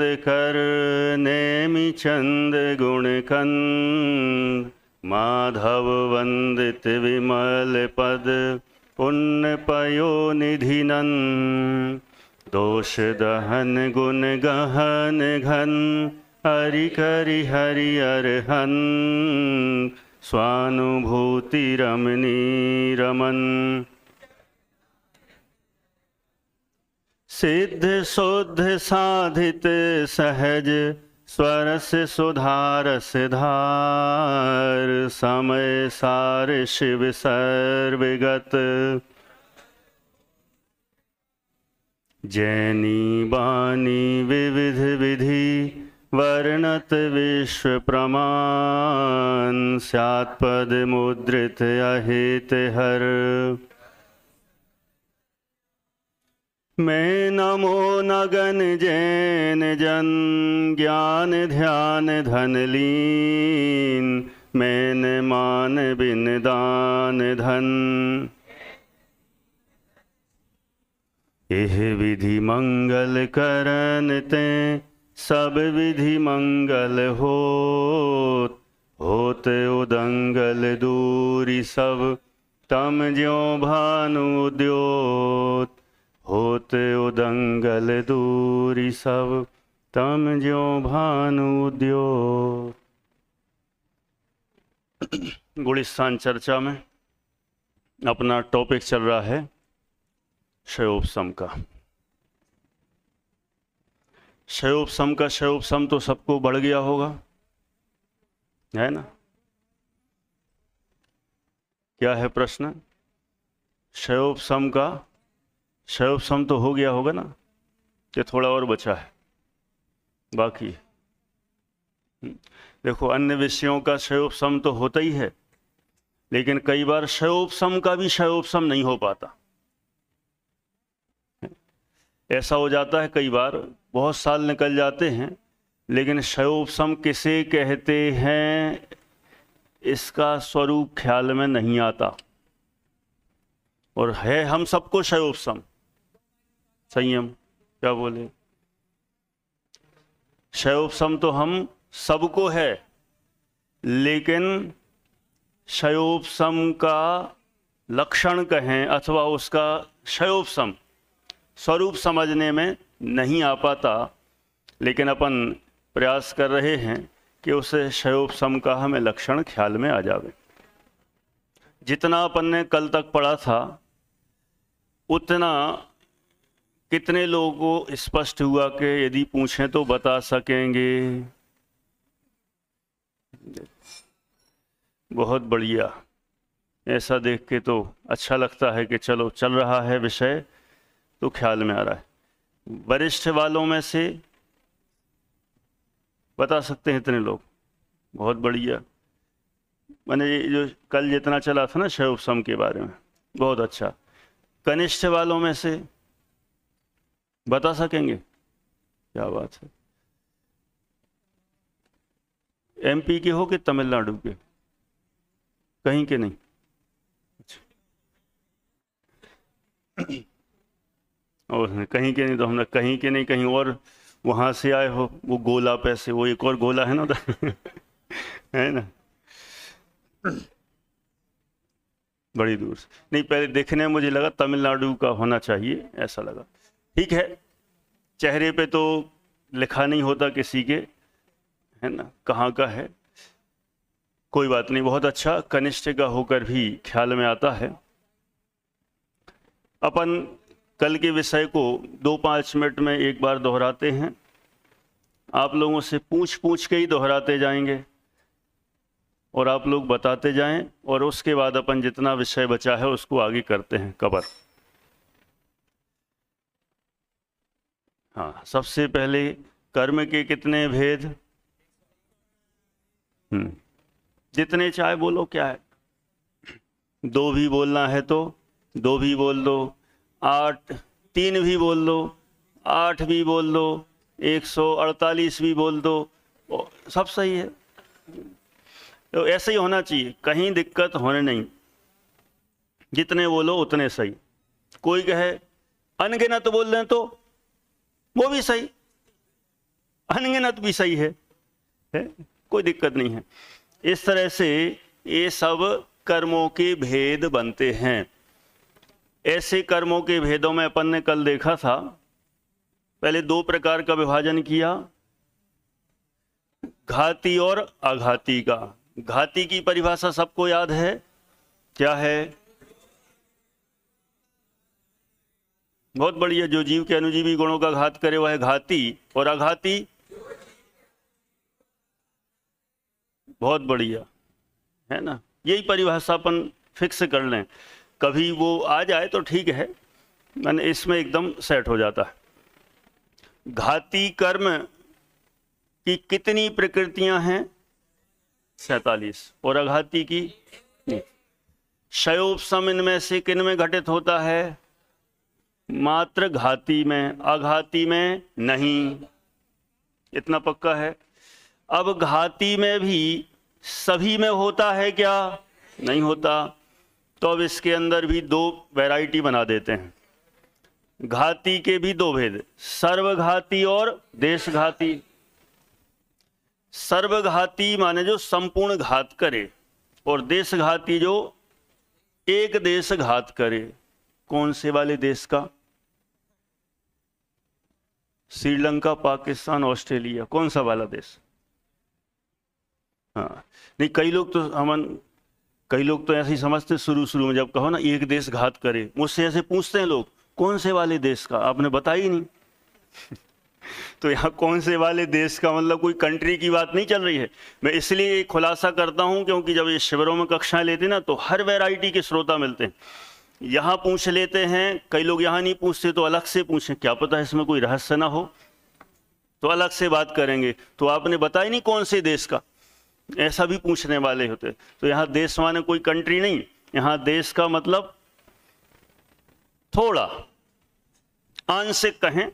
चंद कर नेमि चंद गुण कंद, माधव वंदित विमल पद पुण्य पयो निधि नंद। दोष दहन गुण गहन घन, हरि करि हरि अरहन, स्वानुभूति रमणी रमन। सिद्ध शुद्ध साधित सहज, स्वरस सुधारस धार, समय सार शिव सर्वगत। जैनी बानी विविध विधि, वर्णत विश्व प्रमाण, स्यात् पद मुद्रित अहित हर। मैं नमो नगन जैन जन, ज्ञान ध्यान धन लीन, मैन मान बिन दान धन। एह विधि मंगल करन ते, सब विधि मंगल होत। होत उदंगल दूरी सब, तम ज्यों भानु द्योत। होत उदंगल दूरी सब, तम ज्यों भानु द्योत। गुणस्थान चर्चा में अपना टॉपिक चल रहा है क्षयोपशम का। क्षयोपशम का क्षयोपशम तो सबको बढ़ गया होगा, है ना? क्या है प्रश्न? क्षयोपशम का क्षयोपशम तो हो गया होगा ना, कि थोड़ा और बचा है बाकी? देखो, अन्य विषयों का क्षयोपशम तो होता ही है, लेकिन कई बार क्षयोपशम का भी क्षयोपशम नहीं हो पाता। ऐसा हो जाता है कई बार, बहुत साल निकल जाते हैं, लेकिन क्षयोपशम किसे कहते हैं इसका स्वरूप ख्याल में नहीं आता। और है हम सबको क्षयोपशम। संयम क्या बोले? क्षयोपशम तो हम सबको है, लेकिन क्षयोपशम का लक्षण कहें अथवा उसका क्षयोपशम स्वरूप समझने में नहीं आ पाता। लेकिन अपन प्रयास कर रहे हैं कि उस क्षयोपशम का हमें लक्षण ख्याल में आ जावे। जितना अपन ने कल तक पढ़ा था, उतना कितने लोगों को स्पष्ट हुआ कि यदि पूछें तो बता सकेंगे? बहुत बढ़िया। ऐसा देख के तो अच्छा लगता है कि चलो चल रहा है विषय तो ख्याल में आ रहा है। वरिष्ठ वालों में से बता सकते हैं इतने लोग? बहुत बढ़िया। मैंने ये जो कल जितना चला था ना क्षयोपशम के बारे में, बहुत अच्छा। कनिष्ठ वालों में से बता सकेंगे? क्या बात है। एमपी के हो कि तमिलनाडु के? कहीं के नहीं? और कहीं के नहीं तो हमने कहीं के नहीं, कहीं और वहां से आए हो। वो गोला पैसे, वो एक और गोला है ना उधर है ना, बड़ी दूर से। नहीं, पहले देखने में मुझे लगा तमिलनाडु का होना चाहिए, ऐसा लगा। ठीक है, चेहरे पे तो लिखा नहीं होता किसी के, है ना, कहाँ का है। कोई बात नहीं, बहुत अच्छा। कनिष्ठ का होकर भी ख्याल में आता है। अपन कल के विषय को 2-5 मिनट में एक बार दोहराते हैं। आप लोगों से पूछ पूछ के ही दोहराते जाएंगे और आप लोग बताते जाएं, और उसके बाद अपन जितना विषय बचा है उसको आगे करते हैं कवर। हाँ, सबसे पहले कर्म के कितने भेद? जितने चाहे बोलो, क्या है। 2 भी बोलना है तो 2 भी बोल दो, 8, 3 भी बोल दो, 8 भी बोल दो, 148 भी बोल दो, सब सही है। तो ऐसे ही होना चाहिए, कहीं दिक्कत होने नहीं। जितने बोलो उतने सही। कोई कहे अनगिनत बोल रहे तो वो भी सही, अनगिनत भी सही है, कोई दिक्कत नहीं है। इस तरह से ये सब कर्मों के भेद बनते हैं। ऐसे कर्मों के भेदों में अपन ने कल देखा था, पहले दो प्रकार का विभाजन किया, घाती और आघाती का। घाती की परिभाषा सबको याद है, क्या है? बहुत बढ़िया, जो जीव के अनुजीवी गुणों का घात करे वह है घाती, और आघाती बहुत बढ़िया, है ना। यही परिभाषा अपन फिक्स कर लें, कभी वो आ जाए तो ठीक है, मैंने इसमें एकदम सेट हो जाता है। घाती कर्म की कितनी प्रकृतियां हैं? 47। और आघाती की? क्षयोपशम इनमें से किन में घटित होता है? मात्र घाती में, आघाती में नहीं, इतना पक्का है। अब घाती में भी सभी में होता है क्या? नहीं होता। तो अब इसके अंदर भी दो वैरायटी बना देते हैं। घाती के भी दो भेद, सर्वघाती और देशघाती। सर्वघाती माने जो संपूर्ण घात करे, और देशघाती जो एक देश घात करे। कौन से वाले देश का? श्रीलंका, पाकिस्तान, ऑस्ट्रेलिया, कौन सा वाला देश? हाँ, नहीं, कई लोग तो ऐसे ही समझते शुरू में, जब कहो ना एक देश घात करे, मुझसे ऐसे पूछते हैं लोग, कौन से वाले देश का? आपने बताया ही नहीं। तो यहाँ कौन से वाले देश का मतलब कोई कंट्री की बात नहीं चल रही है। मैं इसलिए खुलासा करता हूँ क्योंकि जब ये शिविरों में कक्षाएं लेते ना तो हर वैरायटी के श्रोता मिलते हैं। यहाँ पूछ लेते हैं, कई लोग यहाँ नहीं पूछते तो अलग से पूछें, क्या पता इसमें कोई रहस्य ना हो, तो अलग से बात करेंगे। तो आपने बताया नहीं कौन से देश का, ऐसा भी पूछने वाले होते। तो यहाँ देश माने कोई कंट्री नहीं, यहाँ देश का मतलब थोड़ा, आंशिक कहें,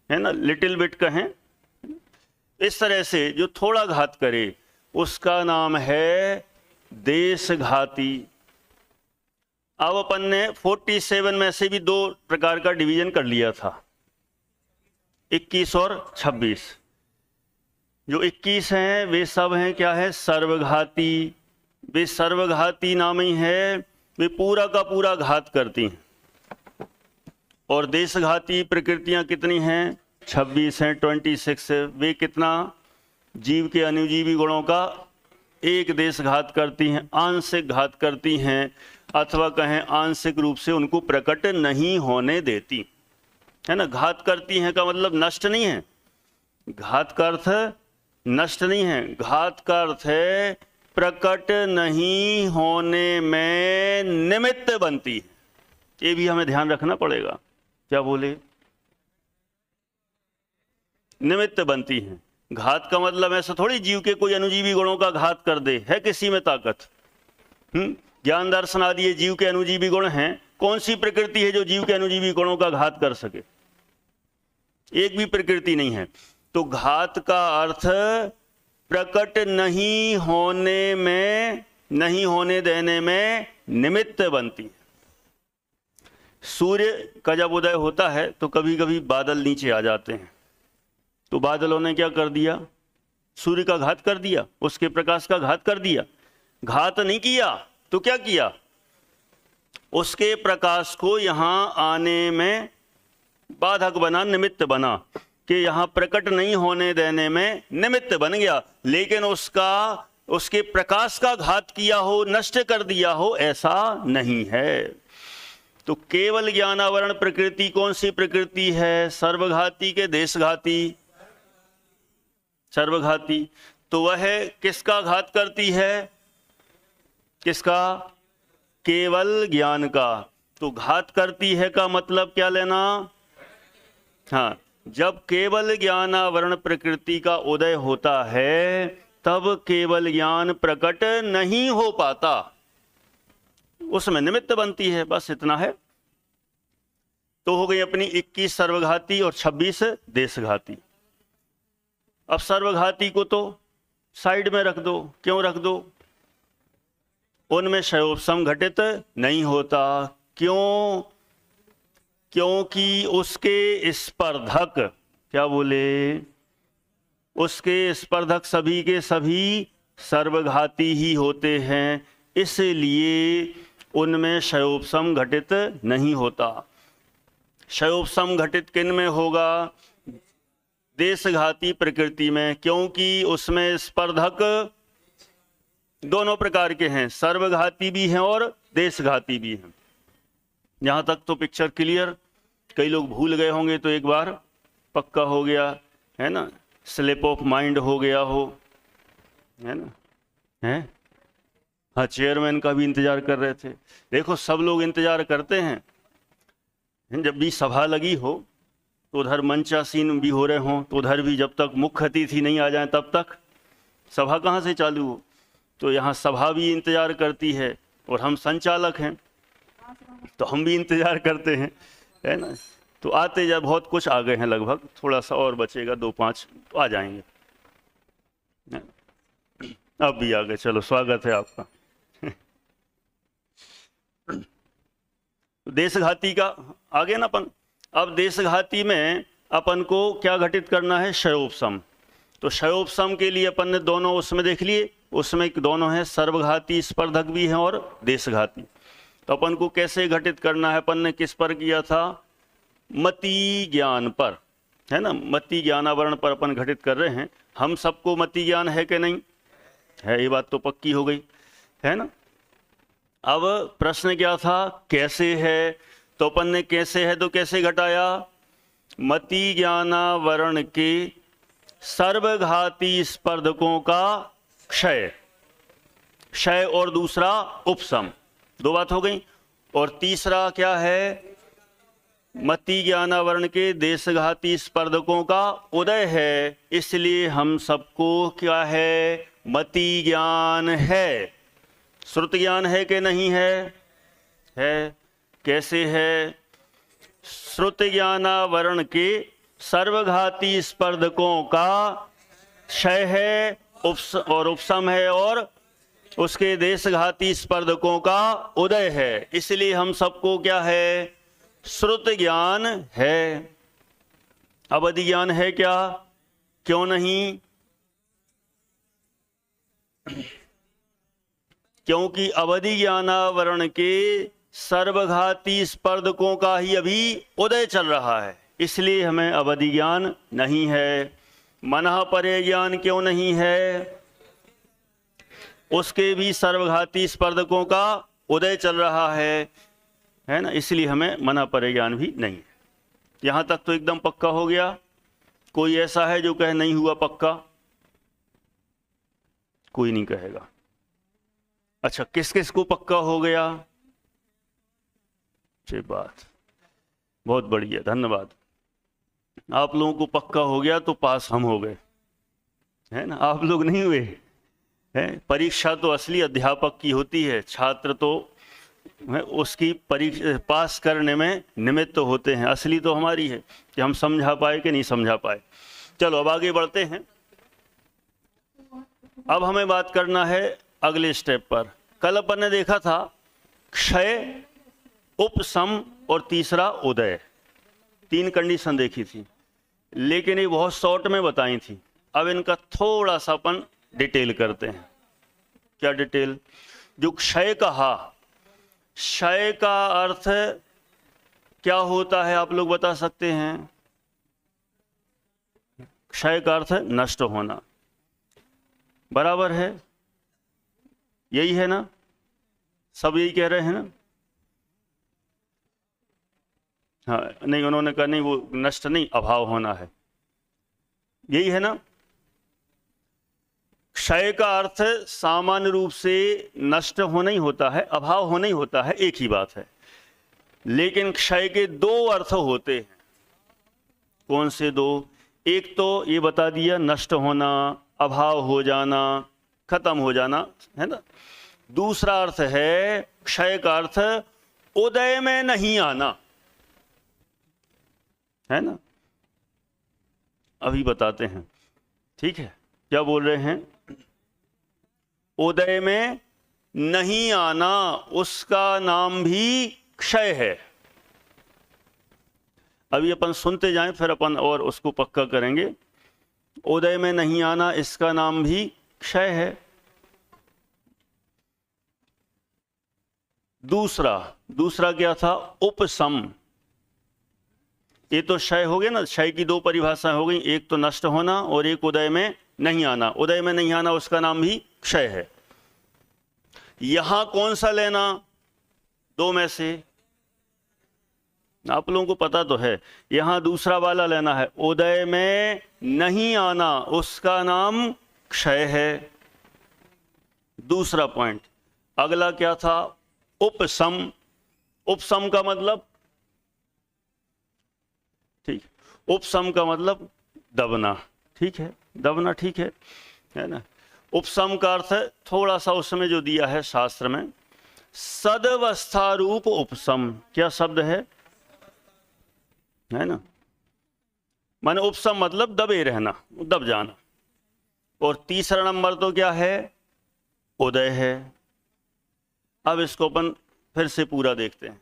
है ना, लिटिल बिट कहें। इस तरह से जो थोड़ा घात करे उसका नाम है देशघाती। अब अपन ने 47 में से भी दो प्रकार का डिवीजन कर लिया था, 21 और 26। जो 21 हैं वे सब हैं क्या है? सर्वघाती। वे सर्वघाती नाम ही है, वे पूरा का पूरा घात करती हैं। और देशघाती प्रकृतियां कितनी हैं? 26 हैं, 26 है। वे कितना? जीव के अनुजीवी गुणों का एक देश घात करती हैं, आंशिक घात करती हैं, अथवा कहें आंशिक रूप से उनको प्रकट नहीं होने देती, है ना। घात करती हैं का मतलब नष्ट नहीं है, घात का अर्थ नष्ट नहीं है, घात का अर्थ है प्रकट नहीं होने में निमित्त बनती है। ये भी हमें ध्यान रखना पड़ेगा। क्या बोले? निमित्त बनती हैं। घात का मतलब ऐसा थोड़ी जीव के कोई अनुजीवी गुणों का घात कर दे, है किसी में ताकत? ज्ञान दर्शन आदि ये जीव के अनुजीवी गुण हैं। कौन सी प्रकृति है जो जीव के अनुजीवी गुणों का घात कर सके? एक भी प्रकृति नहीं है। तो घात का अर्थ प्रकट नहीं होने में, नहीं होने देने में निमित्त बनती है। सूर्य का जब उदय होता है तो कभी कभी बादल नीचे आ जाते हैं, तो बादलों ने क्या कर दिया? सूर्य का घात कर दिया, उसके प्रकाश का घात कर दिया। घात नहीं किया तो क्या किया? उसके प्रकाश को यहां आने में बाधक बना, निमित्त बना, कि यहां प्रकट नहीं होने देने में निमित्त बन गया। लेकिन उसके प्रकाश का घात किया हो, नष्ट कर दिया हो, ऐसा नहीं है। तो केवल ज्ञानावरण प्रकृति कौन सी प्रकृति है? सर्वघाती के देशघाती? सर्वघाती। तो वह किसका घात करती है? किसका? केवल ज्ञान का। तो घात करती है का मतलब क्या लेना? हाँ, जब केवल ज्ञानावरण प्रकृति का उदय होता है तब केवल ज्ञान प्रकट नहीं हो पाता, उसमें निमित्त बनती है, बस इतना है। तो हो गई अपनी 21 सर्वघाती और 26 देशघाती। अब सर्वघाती को तो साइड में रख दो। क्यों रख दो? उनमें क्षयोपशम घटित नहीं होता। क्यों? क्योंकि उसके स्पर्धक, क्या बोले? उसके स्पर्धक सभी के सभी सर्वघाती ही होते हैं, इसलिए उनमें क्षयोपशम घटित नहीं होता। क्षयोपशम घटित किन में होगा? देशघाती प्रकृति में, क्योंकि उसमें स्पर्धक दोनों प्रकार के हैं, सर्वघाती भी हैं और देशघाती भी हैं। यहां तक तो पिक्चर क्लियर। कई लोग भूल गए होंगे तो एक बार पक्का हो गया है ना, स्लिप ऑफ माइंड हो गया हो, है ना? है हाँ, चेयरमैन का भी इंतजार कर रहे थे। देखो सब लोग इंतजार करते हैं, जब भी सभा लगी हो तो उधर मंचासीन भी हो रहे हों, तो उधर भी जब तक मुख्य अतिथि नहीं आ जाए तब तक सभा कहाँ से चालू हो। तो यहाँ सभा भी इंतजार करती है और हम संचालक हैं तो हम भी इंतजार करते हैं, है ना? तो आते जब बहुत कुछ आ गए हैं, लगभग थोड़ा सा और बचेगा, 2-5 तो आ जाएंगे। अब भी आ गए, चलो स्वागत है आपका। देशघाती का आगे ना अपन, अब देशघाती में अपन को क्या घटित करना है? क्षयोपशम। तो क्षयोपशम के लिए अपन ने दोनों उसमें देख लिए, उसमें दोनों है, सर्वघाती स्पर्धक भी हैं और देशघाती। तो अपन को कैसे घटित करना है? अपन ने किस पर किया था? मति ज्ञान पर, है ना? मति ज्ञानावरण पर अपन घटित कर रहे हैं। हम सबको मति ज्ञान है कि नहीं है? ये बात तो पक्की हो गई, है ना? अब प्रश्न क्या था? कैसे है? तो अपन ने कैसे है तो कैसे घटाया? मति ज्ञानावरण के सर्वघाती स्पर्धकों का क्षय, क्षय और दूसरा उपशम, 2 बात हो गई। और तीसरा क्या है? मति ज्ञानावरण के देशघाती स्पर्धकों का उदय है, इसलिए हम सबको क्या है? मति ज्ञान है। श्रुत ज्ञान है कि नहीं है? है। कैसे है? श्रुत ज्ञानावरण के सर्वघाती स्पर्धकों का क्षय है और उपशम है, और उसके देशघाती स्पर्धकों का उदय है, इसलिए हम सबको क्या है? श्रुत ज्ञान है। अवधि ज्ञान है क्या? क्यों नहीं? क्योंकि अवधि ज्ञानावरण के सर्वघाती स्पर्धकों का ही अभी उदय चल रहा है, इसलिए हमें अवधि ज्ञान नहीं है। मनः परे ज्ञान क्यों नहीं है? उसके भी सर्वघाती स्पर्धकों का उदय चल रहा है ना, इसलिए हमें मनः परे ज्ञान भी नहीं है। यहां तक तो एकदम पक्का हो गया। कोई ऐसा है जो कहे नहीं हुआ पक्का? कोई नहीं कहेगा। अच्छा, किस किस को पक्का हो गया? अच्छी बात, बहुत बढ़िया, धन्यवाद। आप लोगों को पक्का हो गया तो पास हम हो गए, है ना? आप लोग नहीं हुए हैं। परीक्षा तो असली अध्यापक की होती है, छात्र तो उसकी परीक्षा पास करने में निमित्त होते हैं। असली तो हमारी है कि हम समझा पाए कि नहीं समझा पाए। चलो अब आगे बढ़ते हैं। अब हमें बात करना है अगले स्टेप पर। कल अपन ने देखा था क्षय, उपशम और तीसरा उदय, 3 कंडीशन देखी थी, लेकिन ये बहुत शॉर्ट में बताई थी। अब इनका थोड़ा सा अपन डिटेल करते हैं। क्या डिटेल? जो क्षय कहा, क्षय का अर्थ क्या होता है आप लोग बता सकते हैं? क्षय का अर्थ है नष्ट होना, बराबर है? यही है ना? सब यही कह रहे हैं ना? हाँ, नहीं, उन्होंने कहा नहीं, वो नष्ट नहीं, अभाव होना है, यही है ना? क्षय का अर्थ सामान्य रूप से नष्ट होना ही होता है, अभाव होना ही होता है, एक ही बात है। लेकिन क्षय के 2 अर्थ होते हैं। कौन से 2? एक तो ये बता दिया, नष्ट होना, अभाव हो जाना, खत्म हो जाना, है ना? दूसरा अर्थ है क्षय का अर्थ उदय में नहीं आना, है ना? अभी बताते हैं, ठीक है? क्या बोल रहे हैं? उदय में नहीं आना, उसका नाम भी क्षय है। अभी अपन सुनते जाएं, फिर अपन और उसको पक्का करेंगे। उदय में नहीं आना, इसका नाम भी क्षय है। दूसरा क्या था? उपसम। ये तो क्षय हो गया ना, क्षय की दो परिभाषाएं हो गई, एक तो नष्ट होना और एक उदय में नहीं आना। उदय में नहीं आना उसका नाम भी क्षय है। यहां कौन सा लेना दो में से? आप लोगों को पता तो है, यहां दूसरा वाला लेना है। उदय में नहीं आना उसका नाम क्षय है। दूसरा पॉइंट। अगला क्या था? उपसम। उपसम का मतलब, ठीक, उपसम का मतलब दबना। ठीक है, दबना, ठीक है ना। उपसम का अर्थ है, थोड़ा सा उसमें जो दिया है शास्त्र में, सदवस्था रूप उपसम। क्या शब्द है ना? माने उपसम मतलब दबे रहना, दब जाना। और तीसरा नंबर तो क्या है? उदय है। अब इसको अपन फिर से पूरा देखते हैं।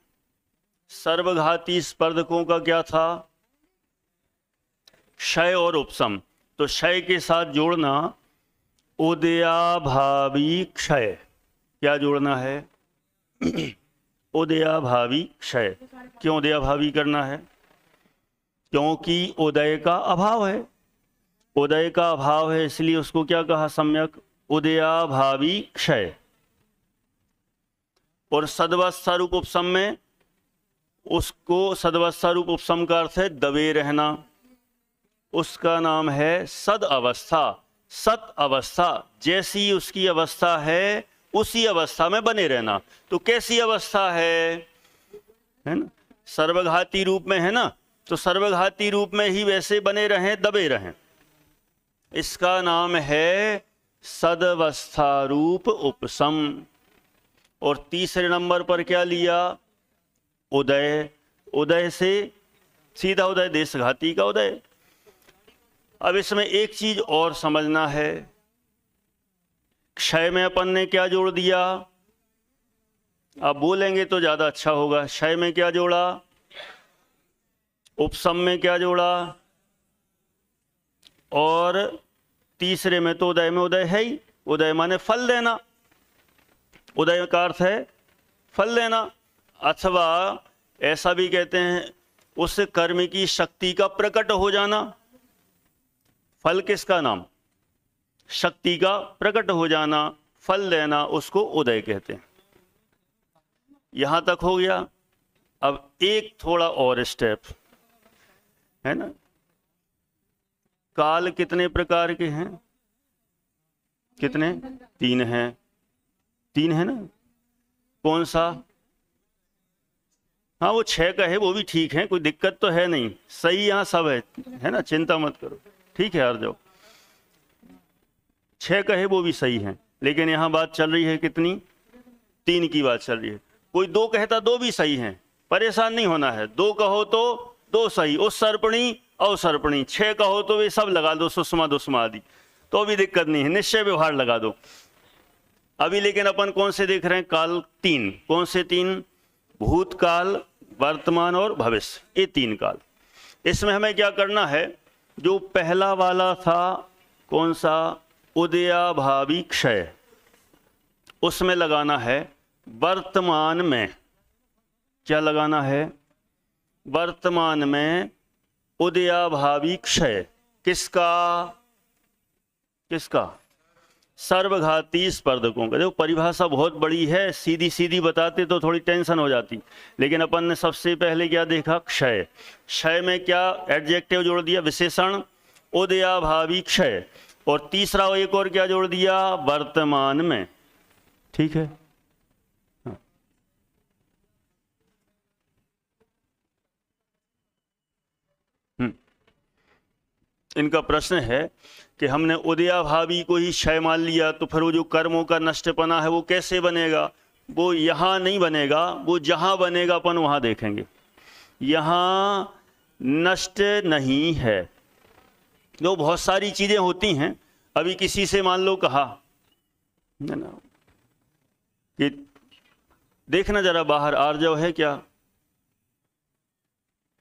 सर्वघाती स्पर्धकों का क्या था? क्षय और उपसम। तो क्षय के साथ जोड़ना उदयाभावी क्षय। क्या जोड़ना है? उदयाभावी क्षय। क्यों उदयाभावी करना है? क्योंकि उदय का अभाव है। उदय का अभाव है, इसलिए उसको क्या कहा? सम्यक उदयाभावी क्षय। और सदवस्था रूप उपसम में, उसको सदवस्था रूप उपसम का अर्थ है दबे रहना, उसका नाम है सद अवस्था। सत अवस्था, जैसी उसकी अवस्था है उसी अवस्था में बने रहना। तो कैसी अवस्था है ना? सर्वघाती रूप में है ना, तो सर्वघाती रूप में ही वैसे बने रहें, दबे रहें, इसका नाम है सदवस्था रूप उपसम। और तीसरे नंबर पर क्या लिया? उदय। उदय से सीधा उदय, देशघाती का उदय। अब इसमें एक चीज और समझना है। क्षय में अपन ने क्या जोड़ दिया? आप बोलेंगे तो ज्यादा अच्छा होगा। क्षय में क्या जोड़ा? उपसम में क्या जोड़ा? और तीसरे में तो उदय में उदय है ही। उदय माने फल देना। उदय का अर्थ है फल देना, अथवा ऐसा भी कहते हैं उस कर्म की शक्ति का प्रकट हो जाना। फल किसका नाम? शक्ति का प्रकट हो जाना, फल देना, उसको उदय कहते हैं। यहां तक हो गया। अब एक थोड़ा और स्टेप है ना। काल कितने प्रकार के हैं? कितने? तीन हैं। तीन है ना। कौन सा? हाँ, वो 6 का है, वो भी ठीक है, कोई दिक्कत तो है नहीं, सही यहाँ सब है ना, चिंता मत करो। ठीक है यार, जाओ। 6 का है वो भी सही है, लेकिन यहाँ बात चल रही है कितनी? 3 की बात चल रही है। कोई 2 कहता, 2 भी सही है, परेशान नहीं होना है। 2 कहो तो 2 सही, उस सर्पणी अवसर्पणी। 6 कहो तो वे सब लगा दो, सुषमा दुष्मा आदि, तो भी दिक्कत नहीं है, निश्चय व्यवहार लगा दो। अभी लेकिन अपन कौन से देख रहे हैं? काल 3। कौन से 3? भूतकाल, वर्तमान और भविष्य, ये 3 काल। इसमें हमें क्या करना है? जो पहला वाला था, कौन सा? उदयाभावी क्षय, उसमें लगाना है वर्तमान में। क्या लगाना है? वर्तमान में उदयाभावी क्षय। किसका? किसका? सर्वघाती स्पर्धकों का। देखो परिभाषा बहुत बड़ी है, सीधी सीधी बताते तो थोड़ी टेंशन हो जाती, लेकिन अपन ने सबसे पहले क्या देखा? क्षय। क्षय में क्या एडजेक्टिव जोड़ दिया? विशेषण उदयाभावी क्षय। और तीसरा एक और क्या जोड़ दिया? वर्तमान में। ठीक है। हाँ। इनका प्रश्न है कि हमने उदयाभावी को ही क्षय मान लिया, तो फिर वो जो कर्मों का नष्टपना है वो कैसे बनेगा? वो यहां नहीं बनेगा, वो जहां बनेगा अपन वहां देखेंगे। यहां नष्ट नहीं है। जो बहुत सारी चीजें होती हैं, अभी किसी से मान लो कहा है ना कि देखना जरा बाहर आर्जव है क्या,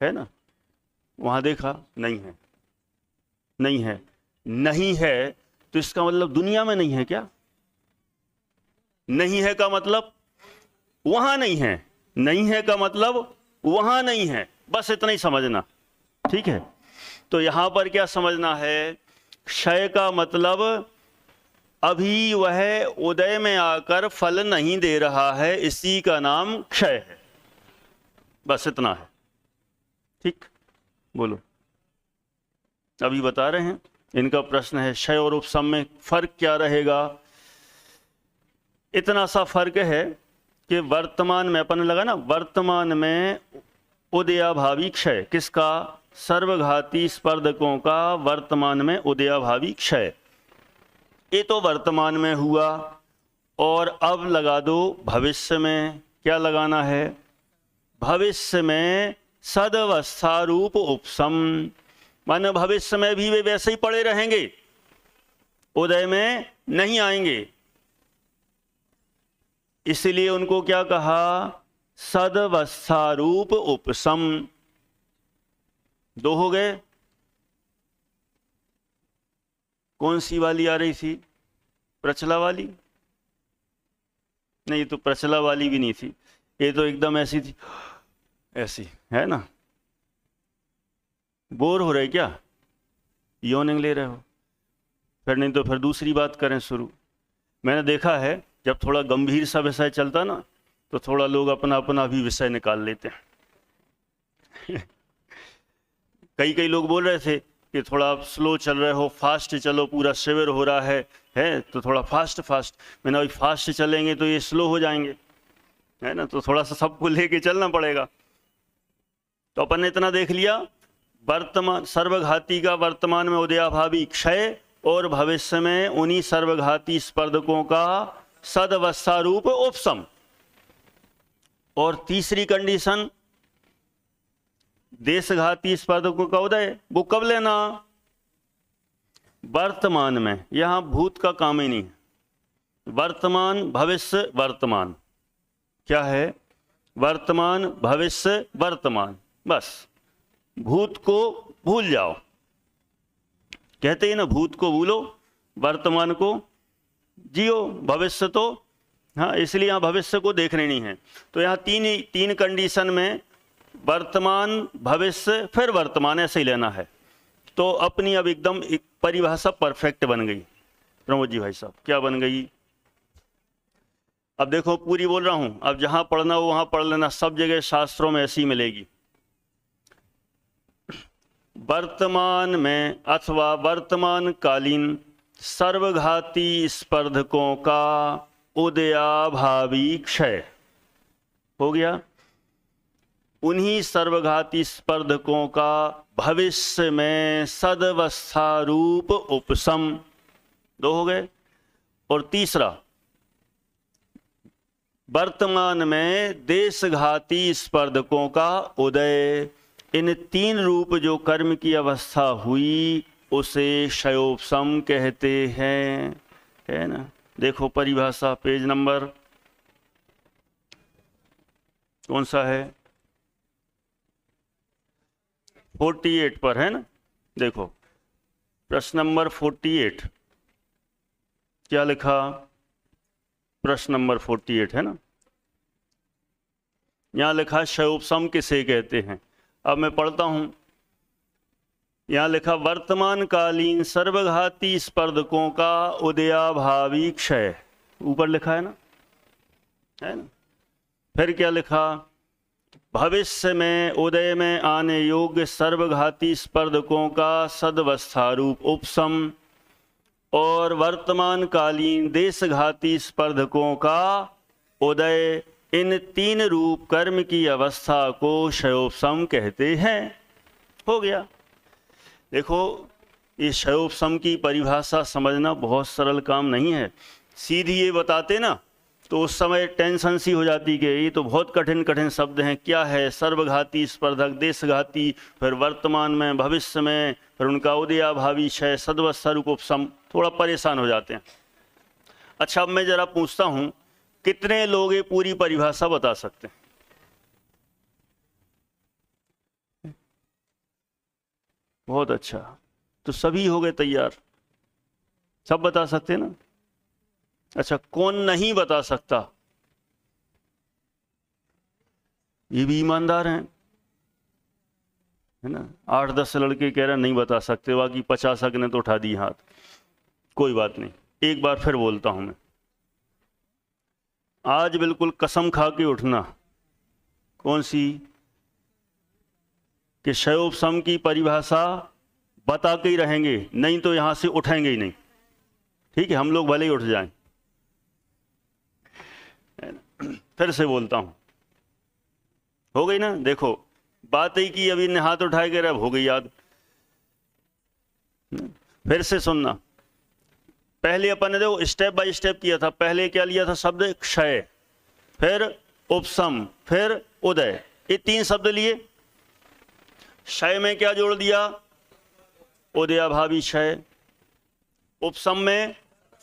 है ना, वहां देखा नहीं है, नहीं है, नहीं है तो इसका मतलब दुनिया में नहीं है क्या? नहीं है का मतलब वहां नहीं है, नहीं है का मतलब वहां नहीं है, बस इतना ही समझना, ठीक है। तो यहां पर क्या समझना है, क्षय का मतलब अभी वह उदय में आकर फल नहीं दे रहा है, इसी का नाम क्षय है, बस इतना है, ठीक। बोलो, अभी बता रहे हैं। इनका प्रश्न है क्षय और उपशम में फर्क क्या रहेगा। इतना सा फर्क है कि वर्तमान में अपन लगा ना, वर्तमान में उदयाभावी क्षय किसका, सर्वघाती स्पर्धकों का वर्तमान में उदयाभावी क्षय, ये तो वर्तमान में हुआ। और अब लगा दो भविष्य में, क्या लगाना है, भविष्य में सदवस्था रूप उपशम, माने भविष्य में भी वे वैसे ही पड़े रहेंगे, उदय में नहीं आएंगे, इसलिए उनको क्या कहा, सदवस्था रूप उपशम। दो हो गए। कौन सी वाली आ रही थी, प्रचला वाली? नहीं, तो प्रचला वाली भी नहीं थी, ये तो एकदम ऐसी थी, ऐसी है ना। बोर हो रहे क्या, यौनिंग ले रहे हो? फिर नहीं तो फिर दूसरी बात करें शुरू। मैंने देखा है जब थोड़ा गंभीर सा विषय चलता ना, तो थोड़ा लोग अपना अपना भी विषय निकाल लेते हैं। कई लोग बोल रहे थे कि थोड़ा आप स्लो चल रहे हो, फास्ट चलो, पूरा शिविर हो रहा है तो थोड़ा फास्ट। मैंने अभी फास्ट चलेंगे तो ये स्लो हो जाएंगे, है ना, तो थोड़ा सा सबको लेके चलना पड़ेगा। तो अपन ने इतना देख लिया, वर्तमान सर्वघाती का वर्तमान में उदयाभावी क्षय, और भविष्य में उन्हीं सर्वघाती स्पर्धकों का सदवस्था रूप उपशम। और तीसरी कंडीशन, देशघाती स्पर्धकों का उदय, वो कब लेना, वर्तमान में। यहां भूत का काम ही नहीं है, वर्तमान भविष्य वर्तमान, क्या है, वर्तमान भविष्य वर्तमान, बस। भूत को भूल जाओ, कहते हैं ना, भूत को भूलो, वर्तमान को जियो, भविष्य तो हाँ, इसलिए यहाँ भविष्य को देखने नहीं है। तो यहाँ तीन कंडीशन में वर्तमान भविष्य फिर वर्तमान ऐसे ही लेना है। तो अपनी अब एकदम एक परिभाषा परफेक्ट बन गई। प्रमोद जी भाई साहब, क्या बन गई? अब देखो, पूरी बोल रहा हूं, अब जहां पढ़ना हो वहां पढ़ लेना, सब जगह शास्त्रों में ऐसी मिलेगी। वर्तमान में अथवा वर्तमान कालीन सर्वघाती स्पर्धकों का उदयाभावी क्षय हो गया, उन्हीं सर्वघाती स्पर्धकों का भविष्य में सदवस्था रूप उपशम, दो हो गए। और तीसरा, वर्तमान में देशघाती स्पर्धकों का उदय। इन तीन रूप जो कर्म की अवस्था हुई उसे क्षयोपशम कहते हैं, है ना। देखो परिभाषा, पेज नंबर कौन सा है, 48 पर है ना। देखो प्रश्न नंबर 48, क्या लिखा, प्रश्न नंबर 48 है ना, यहां लिखा क्षयोपशम किसे कहते हैं। अब मैं पढ़ता हूं, यहां लिखा वर्तमान कालीन सर्वघाती स्पर्धकों का उदयाभावी क्षय, ऊपर लिखा है ना। फिर क्या लिखा, भविष्य में उदय में आने योग्य सर्वघाती स्पर्धकों का सदवस्था रूप उपशम, और वर्तमान कालीन देशघाती स्पर्धकों का उदय। इन तीन रूप कर्म की अवस्था को क्षयोपशम कहते हैं। हो गया। देखो, इस क्षयोपशम की परिभाषा समझना बहुत सरल काम नहीं है। सीधी ये बताते ना तो उस समय टेंशन सी हो जाती कि ये तो बहुत कठिन शब्द हैं, क्या है सर्वघाती स्पर्धक, देशघाती, फिर वर्तमान में, भविष्य में, फिर उनका उदयाभावी क्षय, सदवस्था रूप उपशम, थोड़ा परेशान हो जाते हैं। अच्छा, अब मैं जरा पूछता हूं, कितने लोग ये पूरी परिभाषा बता सकते हैं? बहुत अच्छा, तो सभी हो गए तैयार। सब बता सकते ना? अच्छा, कौन नहीं बता सकता? ये भी ईमानदार हैं, है ना? 8-10 लड़के कह रहे हैं नहीं बता सकते, बाकी 50 ने तो उठा दी हाथ। कोई बात नहीं, एक बार फिर बोलता हूं मैं, आज बिल्कुल कसम खा के उठना। कौन सी? कि शयोपसम की परिभाषा बता के ही रहेंगे, नहीं तो यहां से उठेंगे ही नहीं। ठीक है, हम लोग भले ही उठ जाएं। फिर से बोलता हूं, हो गई ना? देखो, बात ही की, अभी ने हाथ उठाए के रहे, हो गई याद। फिर से सुनना, पहले अपन ने देखो स्टेप बाय स्टेप किया था। पहले क्या लिया था शब्द? क्षय, फिर उपसम, फिर उदय, ये 3 शब्द लिए। क्षय में क्या जोड़ दिया? उदयाभावी क्षय। उपसम में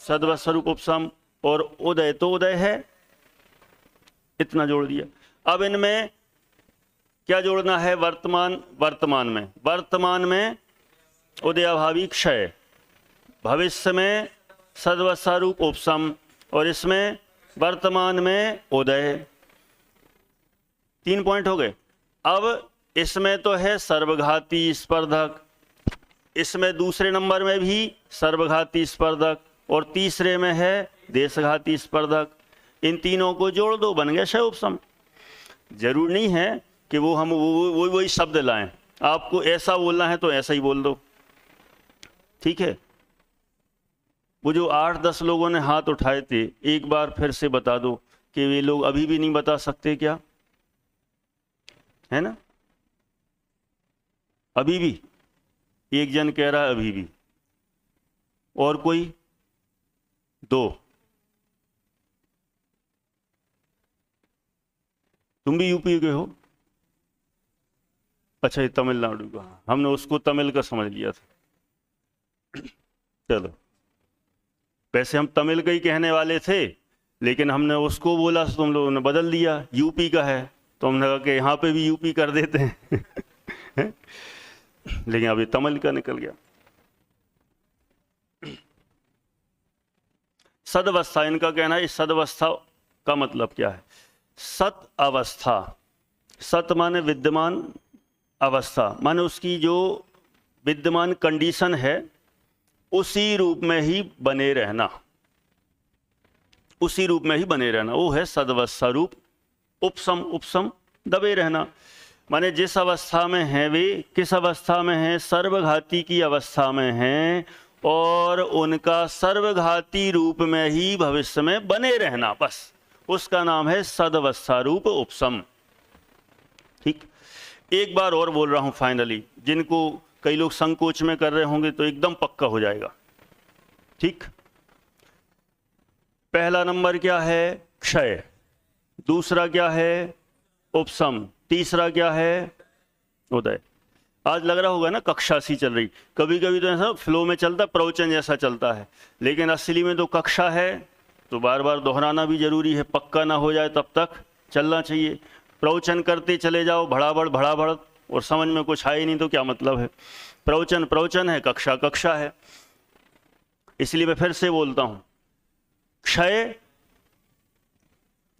सद्वत् स्वरूप उपसम, और उदय तो उदय है, इतना जोड़ दिया। अब इनमें क्या जोड़ना है? वर्तमान। वर्तमान में उदयाभावी क्षय, भविष्य में सद्वत् स्वरूप उपसम, और इसमें वर्तमान में उदय। 3 पॉइंट हो गए। अब इसमें तो है सर्वघाती स्पर्धक, इसमें दूसरे नंबर में भी सर्वघाती स्पर्धक, और तीसरे में है देशघाती स्पर्धक। इन तीनों को जोड़ दो, बन गया क्षय उपसम। जरूर नहीं है कि वो हम वही शब्द लाएं, आपको ऐसा बोलना है तो ऐसा ही बोल दो। ठीक है? वो जो 8-10 लोगों ने हाथ उठाए थे, एक बार फिर से बता दो कि वे लोग अभी भी नहीं बता सकते क्या? है ना? अभी भी एक जन कह रहा है अभी भी, और कोई? 2। तुम भी यूपी के हो? अच्छा, ये तमिलनाडु का, हमने उसको तमिल का समझ लिया था। चलो, वैसे हम तमिल का ही कहने वाले थे, लेकिन हमने उसको बोला तो तुम लोगों ने बदल दिया, यूपी का है, तो हमने कहा कि यहाँ पे भी यूपी कर देते हैं। लेकिन अभी तमिल का निकल गया। सदवस्था, इनका कहना है, इस सदवस्था का मतलब क्या है? सत अवस्था, सत माने विद्यमान, अवस्था माने उसकी जो विद्यमान कंडीशन है उसी रूप में ही बने रहना, उसी रूप में ही बने रहना, वो है सदवस्था रूप। उपसम, उपसम दबे रहना, माने जिस अवस्था में हैं वे किस अवस्था में हैं? सर्वघाती की अवस्था में हैं, और उनका सर्वघाती रूप में ही भविष्य में बने रहना, बस उसका नाम है सदवस्था रूप उपसम। ठीक, एक बार और बोल रहा हूं फाइनली, जिनको कई लोग संकोच में कर रहे होंगे तो एकदम पक्का हो जाएगा। ठीक, पहला नंबर क्या है? क्षय, दूसरा क्या है? उपसम, तीसरा क्या है? उदय। आज लग रहा होगा ना कक्षा सी चल रही, कभी कभी तो ऐसा फ्लो में चलता, प्रवचन जैसा चलता है, लेकिन असली में तो कक्षा है, तो बार बार दोहराना भी जरूरी है, पक्का ना हो जाए तब तक चलना चाहिए। प्रवचन करते चले जाओ भड़ाभड़ भड़ाभड़, और समझ में कुछ आए नहीं तो क्या मतलब है? प्रवचन प्रवचन है, कक्षा कक्षा है। इसलिए मैं फिर से बोलता हूं, क्षय,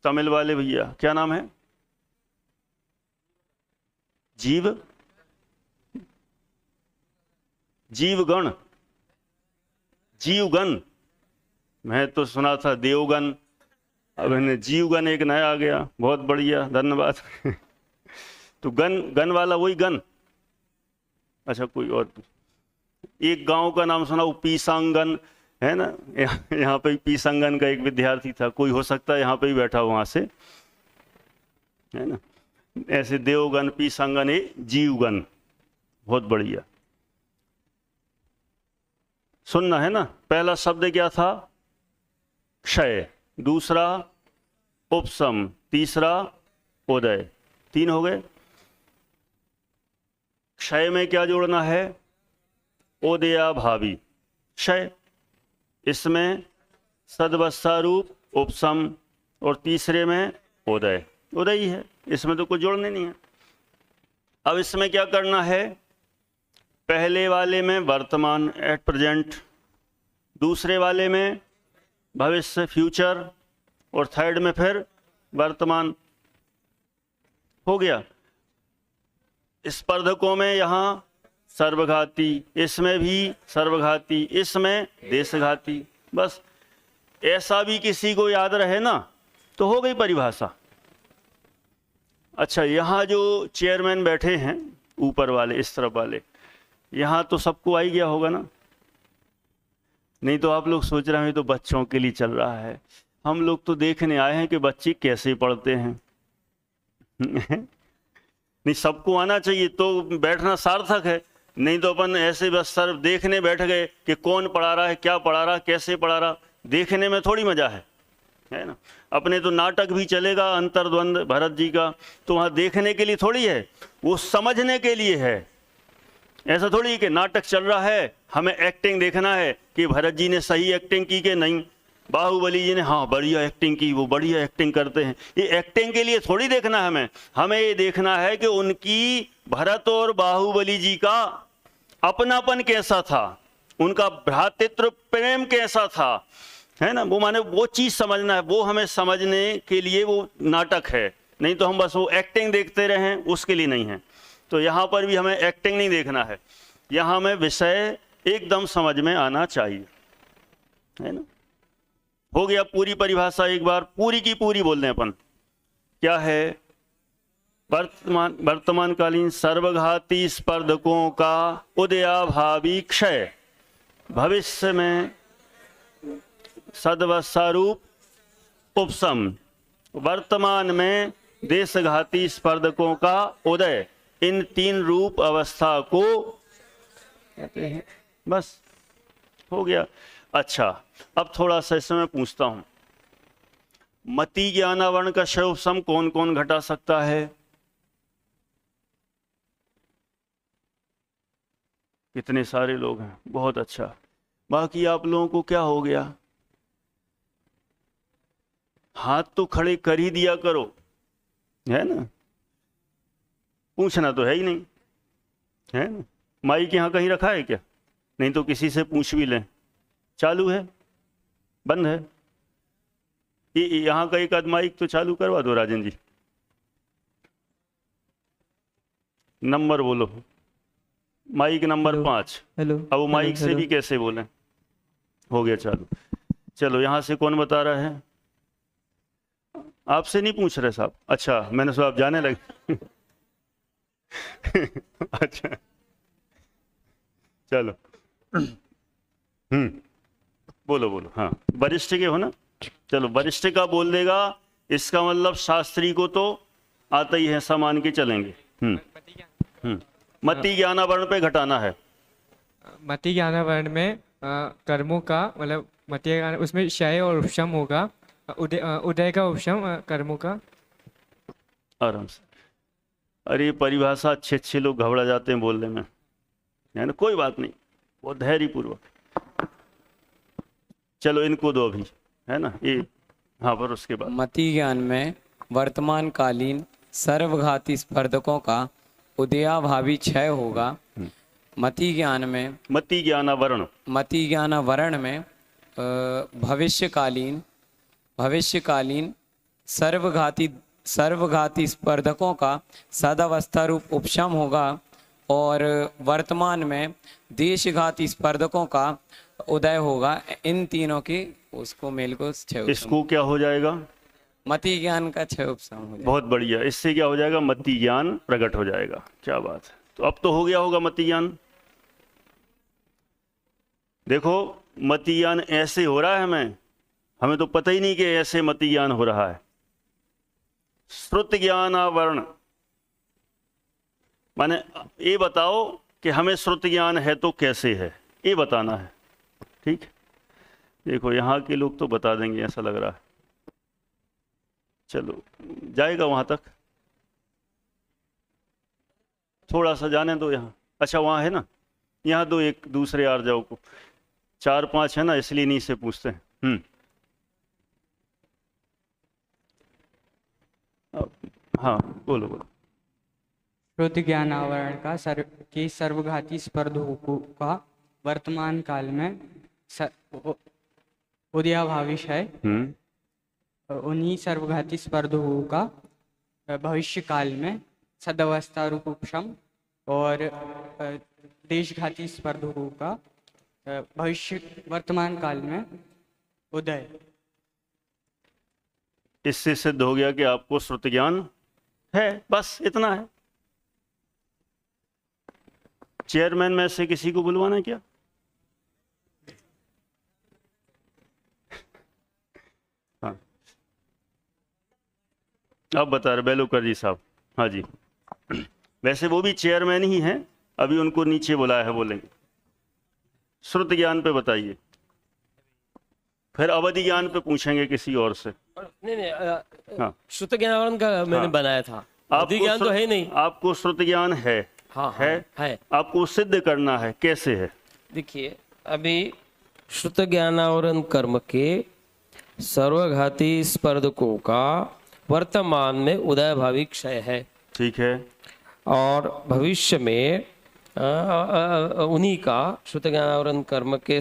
तमिल वाले भैया क्या नाम है? जीव, जीवगण, जीवगण, मैं तो सुना था देवगन, अब इन्हें जीवगन एक नया आ गया, बहुत बढ़िया, धन्यवाद। तो गन, गन वाला वही गन? अच्छा, कोई और? एक गांव का नाम सुना, पीसांगन, है ना? यहाँ पे पीसांगन का एक विद्यार्थी था, कोई हो सकता है यहाँ पे ही बैठा वहां से, है ना? ऐसे देवगन, पीसांगन, ये जीवगन, बहुत बढ़िया। सुनना है ना? पहला शब्द क्या था? क्षय, दूसरा उपसम, तीसरा उदय, 3 हो गए। क्षय में क्या जोड़ना है? उदयाभावी क्षय, इसमें सदवस्था रूप उपसम, और तीसरे में उदय, उदय ही है, इसमें तो कुछ जोड़ने नहीं है। अब इसमें क्या करना है? पहले वाले में वर्तमान, एट प्रेजेंट, दूसरे वाले में भविष्य फ्यूचर, और थर्ड में फिर वर्तमान। हो गया। स्पर्धकों में यहाँ सर्वघाती, इसमें भी सर्वघाती, इसमें देशघाती। बस ऐसा भी किसी को याद रहे ना तो हो गई परिभाषा। अच्छा, यहाँ जो चेयरमैन बैठे हैं ऊपर वाले, इस तरफ वाले, यहाँ तो सबको आ ही गया होगा ना? नहीं तो आप लोग सोच रहे हैं तो बच्चों के लिए चल रहा है। हम लोग तो देखने आए हैं कि बच्चे कैसे पढ़ते हैं। नहीं, सबको आना चाहिए तो बैठना सार्थक है। नहीं तो अपन ऐसे बस सर देखने बैठ गए कि कौन पढ़ा रहा है, क्या पढ़ा रहा, कैसे पढ़ा रहा, देखने में थोड़ी मजा है ना? अपने तो नाटक भी चलेगा अंतर्द्वंद भरत जी का, तो वहाँ देखने के लिए थोड़ी है, वो समझने के लिए है। ऐसा थोड़ी कि नाटक चल रहा है हमें एक्टिंग देखना है कि भरत जी ने सही एक्टिंग की कि नहीं, बाहुबली जी ने हाँ बढ़िया एक्टिंग की, वो बढ़िया एक्टिंग करते हैं। ये एक्टिंग के लिए थोड़ी देखना है हमें ये देखना है कि उनकी, भरत और बाहुबली जी का अपनापन कैसा था, उनका भ्रातृत्व प्रेम कैसा था, है ना? वो माने वो चीज समझना है, वो हमें समझने के लिए वो नाटक है। नहीं तो हम बस वो एक्टिंग देखते रहें, उसके लिए नहीं है। तो यहाँ पर भी हमें एक्टिंग नहीं देखना है, यहाँ हमें विषय एकदम समझ में आना चाहिए, है ना? हो गया। पूरी परिभाषा एक बार पूरी की पूरी बोल दें अपन। क्या है? वर्तमानकालीन सर्वघाती स्पर्धकों का उदयाभावी क्षय, भविष्य में सदवत्सारूप उपशम, वर्तमान में देशघाती स्पर्धकों का उदय। इन तीन रूप अवस्था को कहते हैं। बस हो गया। अच्छा, अब थोड़ा सा इसमें पूछता हूं, मति ज्ञानावरण का क्षय उपशम कौन कौन घटा सकता है? कितने सारे लोग हैं, बहुत अच्छा। बाकी आप लोगों को क्या हो गया? हाथ तो खड़े कर ही दिया करो, है ना? पूछना तो है ही नहीं, है ना? माइक यहाँ कहीं रखा है क्या? नहीं तो किसी से पूछ भी लें। चालू है, बंद है? ये यहाँ का एक आध माइक तो चालू करवा दो राजन जी। नंबर बोलो, माइक नंबर 5। हेलो। अब वो माइक से भी कैसे बोलें? हो गया चालू। चलो, यहाँ से कौन बता रहा है? आपसे नहीं पूछ रहे साहब? अच्छा, मैंने सोचा आप जाने लगे। अच्छा, चलो। बोलो बोलो। हाँ, वरिष्ठ के हो ना? चलो, वरिष्ठ का बोल देगा, इसका मतलब शास्त्री को तो आता ही है, सामान के चलेंगे। मति ज्ञानावरण पे घटाना है। मति ज्ञानावरण में कर्मों का मतलब मति ज्ञान, उसमें क्षय और उपशम होगा। उदय का उपशम कर्मों का। आराम से। अरे परिभाषा अच्छे अच्छे लोग घबरा जाते हैं बोलने में, है ना? कोई बात नहीं, वो धैर्य पूर्वक। चलो, इनको दो अभी, है ना? ये हाँ, पर उसके बाद मति ज्ञान में वर्तमानकालीन सर्वघाती स्पर्धकों का उदयाभावी क्षय होगा। मति ज्ञान में, मति ज्ञानावरण, मति ज्ञानावरण में भविष्यकालीन सर्वघाती स्पर्धकों का सदावस्था रूप उपशम होगा, और वर्तमान में देशघाती स्पर्धकों का उदय होगा। इन तीनों की उसको मेल को क्षय उपशम। इसको क्या हो जाएगा? मति ज्ञान का क्षय उपशम हो जाएगा। बहुत बढ़िया। इससे क्या हो जाएगा? मति ज्ञान प्रकट हो जाएगा। क्या बात है। तो अब तो हो गया होगा मति ज्ञान। देखो, मति ज्ञान ऐसे हो रहा है, हमें तो पता ही नहीं कि ऐसे मति ज्ञान हो रहा है। श्रुत ज्ञानावरण माने ये बताओ कि हमें श्रुत ज्ञान है तो कैसे है, ये बताना है। ठीक, देखो यहाँ के लोग तो बता देंगे, ऐसा लग रहा है। चलो, जाएगा वहां तक, थोड़ा सा जाने दो यहाँ। अच्छा, वहां है ना? यहाँ दो, एक दूसरे आर जाओ को 4-5 है ना, इसलिए नहीं से पूछते हैं। हाँ, बोलो बोलो। श्रुत ज्ञान आवरण का सर्वघाती स्पर्धकों का वर्तमान काल में उदयाभावी क्षय उन्हीं सर्वघाती स्पर्धकों का भविष्य काल में सदवस्था रूप उपशम और देशघाती स्पर्धकों का भविष्य वर्तमान काल में उदय। इससे सिद्ध हो गया कि आपको श्रुति ज्ञान है, बस इतना है। चेयरमैन में से किसी को बुलवाना है क्या? हाँ, अब बता रहे बेलूकर जी साहब। हाँ जी, वैसे वो भी चेयरमैन ही हैं, अभी उनको नीचे बुलाया है, बोलेंगे। श्रुत ज्ञान पे बताइए, फिर अवधि ज्ञान पे पूछेंगे किसी और से। नहीं हाँ, श्रुत ज्ञान का मैंने हाँ। बनाया था, अवधि ज्ञान तो है नहीं। आपको श्रुत ज्ञान है। हाँ, है। आपको सिद्ध करना है, कैसे है? देखिए, अभी श्रुत ज्ञानावरण कर्म के सर्वघाती स्पर्धकों का वर्तमान में उदय भावी क्षय है। ठीक है। और भविष्य में उन्हीं का श्रुत ज्ञानावरण कर्म के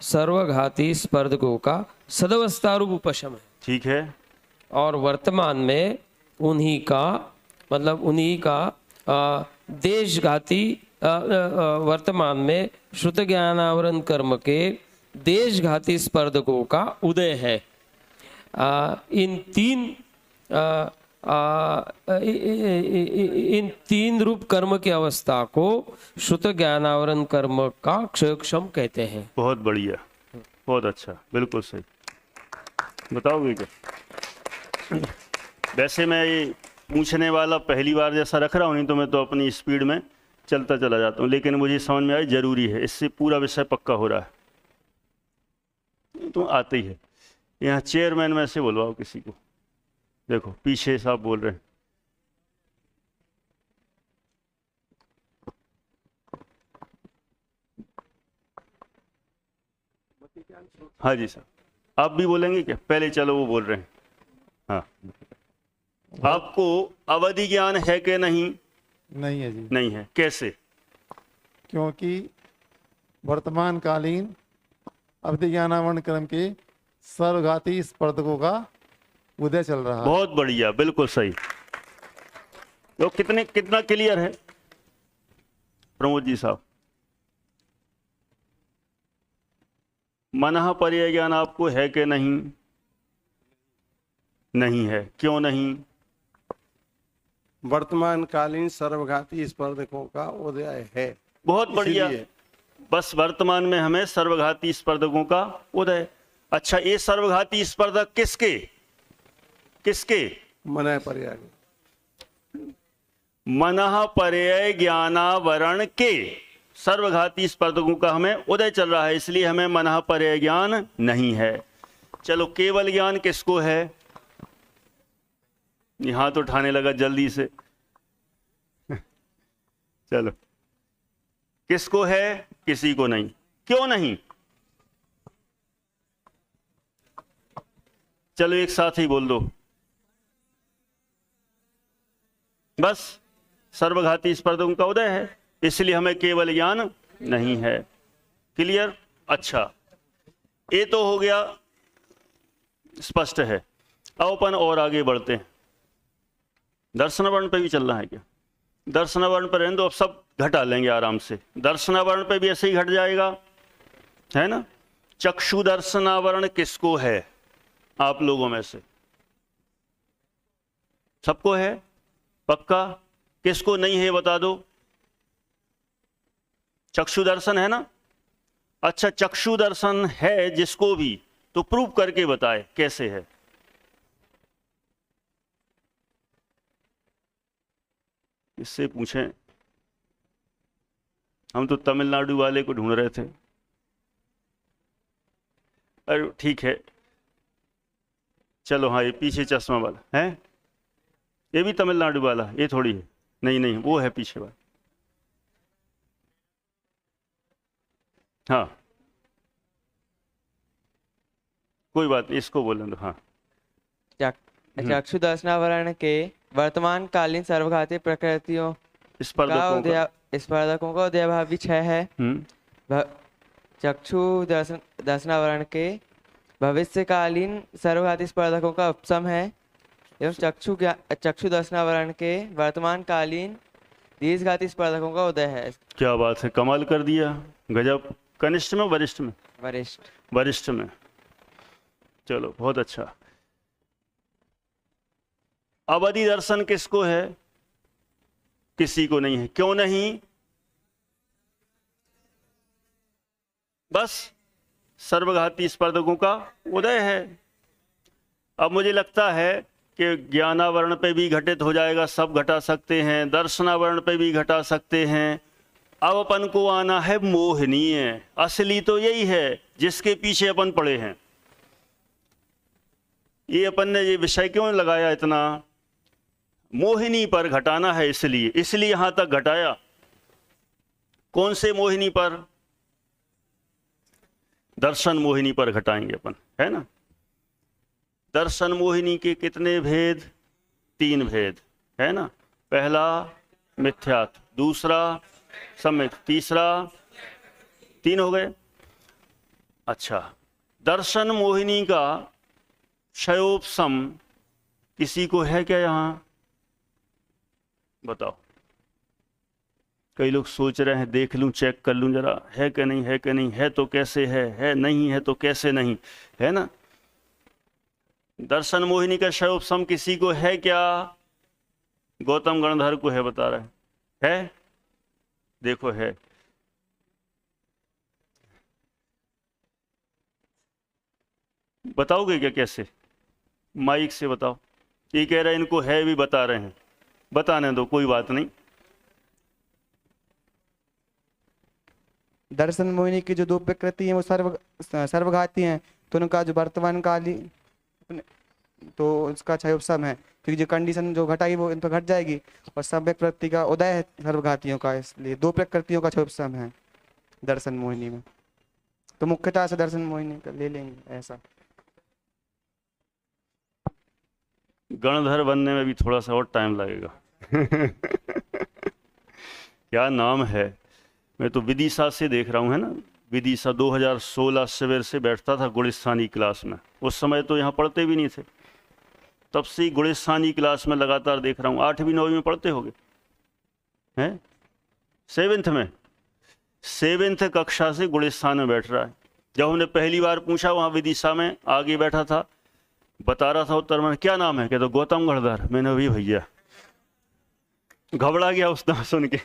सर्वघाती स्पर्धकों का सदवस्था रूप उपशम है। ठीक है। और वर्तमान में उन्हीं का मतलब उन्हीं का देशघाती वर्तमान में श्रुत ज्ञानावरण कर्म के देशघाती स्पर्धकों का उदय है। इन तीन रूप कर्म की अवस्था को श्रुत ज्ञानावरण कर्म का क्षयक्षम कहते हैं। बहुत बढ़िया, बहुत अच्छा, बिल्कुल सही। बताओगे क्या? वैसे मैं ये पूछने वाला पहली बार जैसा रख रहा हूँ, नहीं तो मैं तो अपनी स्पीड में चलता चला जाता हूँ, लेकिन मुझे समझ में आया जरूरी है, इससे पूरा विषय पक्का हो रहा है। तो आते ही है। यहाँ चेयरमैन में से बुलवाओ किसी को। देखो पीछे साहब बोल रहे हैं। हाँ जी सर, आप भी बोलेंगे क्या? पहले चलो वो बोल रहे हैं। हाँ, आपको अवधि ज्ञान है कि नहीं? नहीं है जी। नहीं है, कैसे? क्योंकि वर्तमान कालीन अवधि ज्ञानावरण क्रम के सर्वघाती स्पर्धकों का उदय चल रहा है। बहुत बढ़िया, बिल्कुल सही। तो कितना क्लियर है प्रमोद जी साहब? मनः पर्याय ज्ञान आपको है कि नहीं? नहीं है, क्यों नहीं? वर्तमान कालीन सर्वघाती स्पर्धकों का उदय है। बहुत बढ़िया, इसीलिए। बस वर्तमान में हमें सर्वघाती स्पर्धकों का उदय। अच्छा, ये सर्वघाती स्पर्धक किसके किसके? मनः पर्याय मनः पर्याय ज्ञानावरण के सर्वघाती स्पर्धकों का हमें उदय चल रहा है, इसलिए हमें मनः पर्याय ज्ञान नहीं है। चलो, केवल ज्ञान किसको है? हाथ उठाने लगा जल्दी से। चलो, किसको है? किसी को नहीं। क्यों नहीं? चलो एक साथ ही बोल दो। बस सर्वघाती स्पर्धकों का उदय है, इसलिए हमें केवल ज्ञान नहीं है। क्लियर? अच्छा, ये तो हो गया, स्पष्ट है। अब अपन और आगे बढ़ते हैं। दर्शन वर्ण पे भी चलना है क्या? दर्शन वर्ण पर रहने दो, अब सब घटा लेंगे आराम से। दर्शनावरण पे भी ऐसे ही घट जाएगा, है ना? चक्षु दर्शनावरण किसको है आप लोगों में से? सबको है पक्का? किसको नहीं है बता दो। चक्षु दर्शन है ना? अच्छा, चक्षु दर्शन है जिसको भी, तो प्रूव करके बताए कैसे है। इससे पूछें, हम तो तमिलनाडु वाले को ढूंढ रहे थे। अरे ठीक है, चलो। हाँ, ये पीछे चश्मा वाला है, ये भी तमिलनाडु वाला, ये थोड़ी है। नहीं, वो है पीछे वाला। हाँ, कोई बात नहीं, इसको बोलने दो। हाँ, चक्षु दर्शनावरण के वर्तमान कालीन सर्वघाती प्रकृतियों स्पर्धकों का स्पर्धकों का उदयभावी क्षय है। हम्म। चक्षु दर्शनावरण के भविष्यकालीन सर्वघाती स्पर्धकों का उपशम है एवं चक्षु दर्शनावरण के वर्तमानकालीन दीर्घघाती स्पर्धकों का उदय है। क्या बात है, कमाल कर दिया, गजब। कनिष्ठ में वरिष्ठ में? वरिष्ठ। वरिष्ठ में। चलो बहुत अच्छा। अवधि दर्शन किसको है? किसी को नहीं है। क्यों नहीं? बस सर्वघाती स्पर्धकों का उदय है। अब मुझे लगता है कि ज्ञानावरण पे भी घटित हो जाएगा, सब घटा सकते हैं, दर्शनावरण पे भी घटा सकते हैं। अब अपन को आना है मोहनीय। असली तो यही है जिसके पीछे अपन पड़े हैं। ये अपन ने ये विषय क्यों लगाया इतना? मोहिनी पर घटाना है, इसलिए यहां तक घटाया। कौन से मोहिनी पर? दर्शन मोहिनी पर घटाएंगे अपन, है ना। दर्शन मोहिनी के कितने भेद? 3 भेद, है ना। पहला मिथ्यात्व, दूसरा सम्यक, तीसरा, 3 हो गए। अच्छा, दर्शन मोहिनी का क्षयोपशम किसी को है क्या यहां? बताओ। कई लोग सोच रहे हैं देख लूं, चेक कर लूं जरा, है कि नहीं, है कि नहीं, है तो कैसे है नहीं है तो कैसे नहीं, है ना। दर्शन मोहिनी का क्षयोपशम किसी को है क्या? गौतम गणधर को है, बता रहे है। देखो है। बताओगे क्या कैसे? माइक से बताओ। ये कह रहे हैं इनको है भी, बता रहे हैं, बताने दो, कोई बात नहीं। दर्शन मोहिनी की जो 2 प्रकृति हैं वो सर्वघाती हैं, तो उनका जो वर्तमान काली तो उसका क्षयोपशम है, क्योंकि जो कंडीशन जो घटाई वो इन पर घट जाएगी, और सम्यक प्रकृति का उदय है सर्वघातियों का, इसलिए 2 प्रकृतियों का क्षयोपशम है दर्शन मोहिनी में। तो मुख्यतः से दर्शन मोहिनी का ले लेंगे ऐसा। गणधर बनने में भी थोड़ा सा और टाइम लगेगा। क्या नाम है? मैं तो विदिशा से देख रहा हूँ, है ना। विदिशा 2016 शिविर से बैठता था गुलिस्तानी क्लास में। उस समय तो यहाँ पढ़ते भी नहीं थे, तब से ही गुलिस्तानी क्लास में लगातार देख रहा हूँ। 8वीं 9वीं में पढ़ते होगे, हैं? 7th में, 7th कक्षा से गुलिस्तान में बैठ रहा है। जब हमने पहली बार पूछा, वहाँ विदिशा में आगे बैठा था, बता रहा था उत्तर में, क्या नाम है? कहते गौतम गणधर। मैंने भी भैया घबरा गया उस नाम सुन के।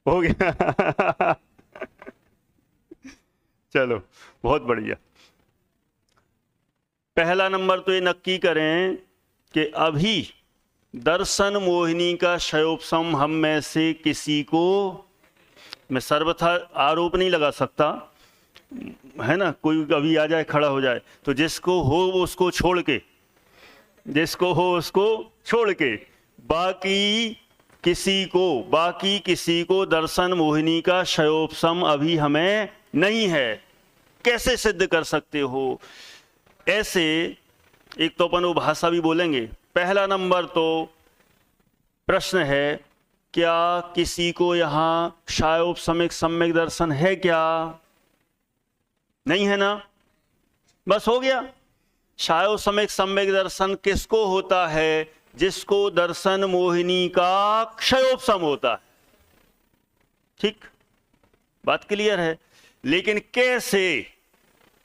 हो गया। चलो बहुत बढ़िया। पहला नंबर तो ये नक्की करें कि अभी दर्शन मोहिनी का क्षयोपशम हम में से किसी को, मैं सर्वथा आरोप नहीं लगा सकता, है ना। कोई अभी आ जाए, खड़ा हो जाए, तो जिसको हो वो उसको छोड़ के, जिसको हो उसको छोड़ के, बाकी किसी को दर्शन मोहिनी का क्षयोपशम अभी हमें नहीं है। कैसे सिद्ध कर सकते हो? ऐसे एक तो अपन वो भाषा भी बोलेंगे। पहला नंबर तो प्रश्न है, क्या किसी को यहां क्षयोपशमिक सम्यक दर्शन है क्या? नहीं है ना, बस हो गया। क्षयोपशमिक सम्यक दर्शन किसको होता है? जिसको दर्शन मोहिनी का क्षयोपशम होता है। ठीक, बात क्लियर है। लेकिन